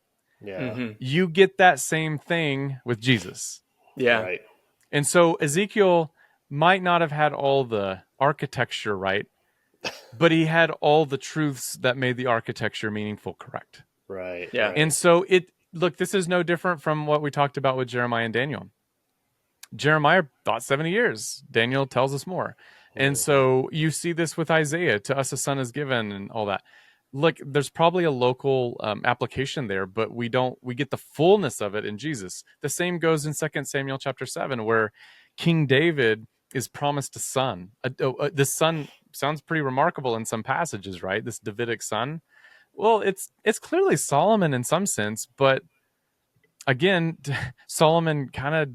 Yeah. You get that same thing with Jesus. Yeah. Right. And so Ezekiel might not have had all the architecture right, but he had all the truths that made the architecture meaningful correct. Right. Yeah. Right. And so this is no different from what we talked about with Jeremiah and Daniel. Jeremiah thought 70 years. Daniel tells us more. And so you see this with Isaiah, to us a son is given, and all that. Look, there's probably a local application there, but we get the fullness of it in Jesus. The same goes in 2 Samuel chapter 7, where King David is promised a son. This son sounds pretty remarkable in some passages, right? This Davidic son. Well, it's clearly Solomon in some sense, but again, Solomon kind of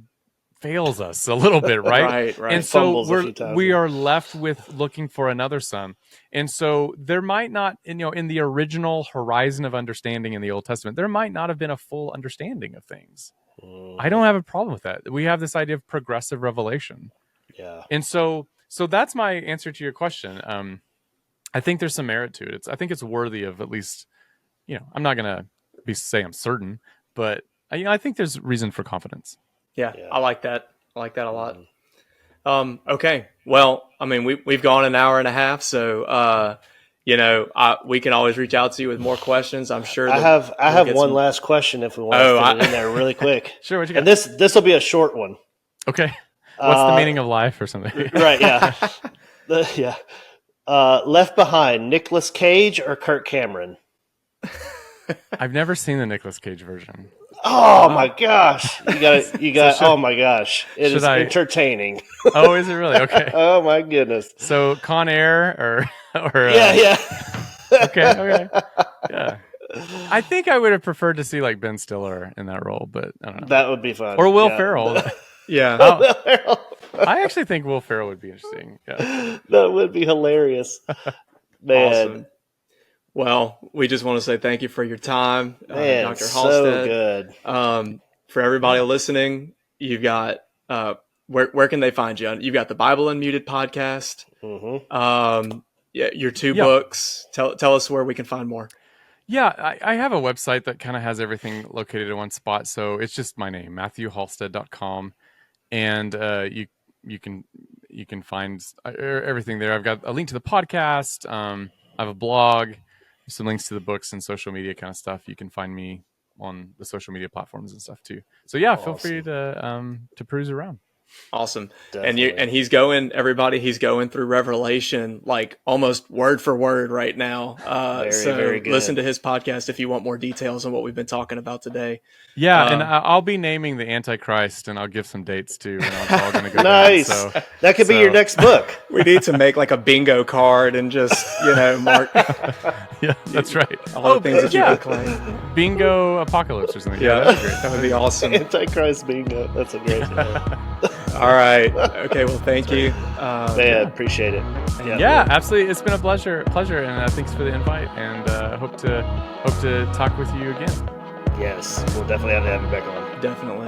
fails us a little bit, right? Right. And so Fumbles we are left with looking for another son. And so there might not, in the original horizon of understanding in the Old Testament, there might not have been a full understanding of things. I don't have a problem with that. We have this idea of progressive revelation. Yeah. And so that's my answer to your question. I think there's some merit to it. I think it's worthy of at least, I'm not going to say I'm certain, but I think there's reason for confidence. Yeah, I like that. I like that a lot. Okay. Well, I mean, we've gone an hour and a half, so, we can always reach out to you with more questions. I'm sure. I have one last question if we want to fit it in there really quick. Sure. What you got? And this will be a short one. Okay. What's the meaning of life or something? Right. Yeah. Left Behind, Nicolas Cage or Kirk Cameron? I've never seen the Nicolas Cage version. Oh my gosh! You got. Oh my gosh! It is entertaining. Oh, is it really? Okay. Oh my goodness! So Con Air or yeah. Okay. Yeah. I think I would have preferred to see like Ben Stiller in that role, but I don't know. That would be fun. Or Will Ferrell. Yeah. Will Ferrell. I actually think Will Ferrell would be interesting. Yeah. That would be hilarious. Man. Awesome. Well, we just want to say thank you for your time, Man, Dr. Halsted. So good. For everybody listening, you've got where can they find you? You've got the Bible Unmuted podcast. Mm-hmm. Your two books. Tell us where we can find more. Yeah, I have a website that kind of has everything located in one spot. So it's just my name, MatthewHalsted.com, and you can find everything there. I've got a link to the podcast. I have a blog, some links to the books and social media kind of stuff. You can find me on the social media platforms and stuff too. So yeah, Feel free to peruse around. Awesome. Definitely. And he's going through Revelation like almost word for word right now. Very good. Listen to his podcast if you want more details on what we've been talking about today. Yeah, and I'll be naming the Antichrist, and I'll give some dates too. And it's all going to go nice. Down, so, that could be your next book. We need to make like a bingo card and just mark. Yeah, that's right. All the things that you can claim. Bingo apocalypse or something. Yeah, that'd be great. That would be awesome. Antichrist bingo. That's a great name. All right. Okay. Well, thank you. Man, appreciate it. Yeah, absolutely. It's been a pleasure, and thanks for the invite. And hope to talk with you again. Yes, we'll definitely have to have you back on. Definitely.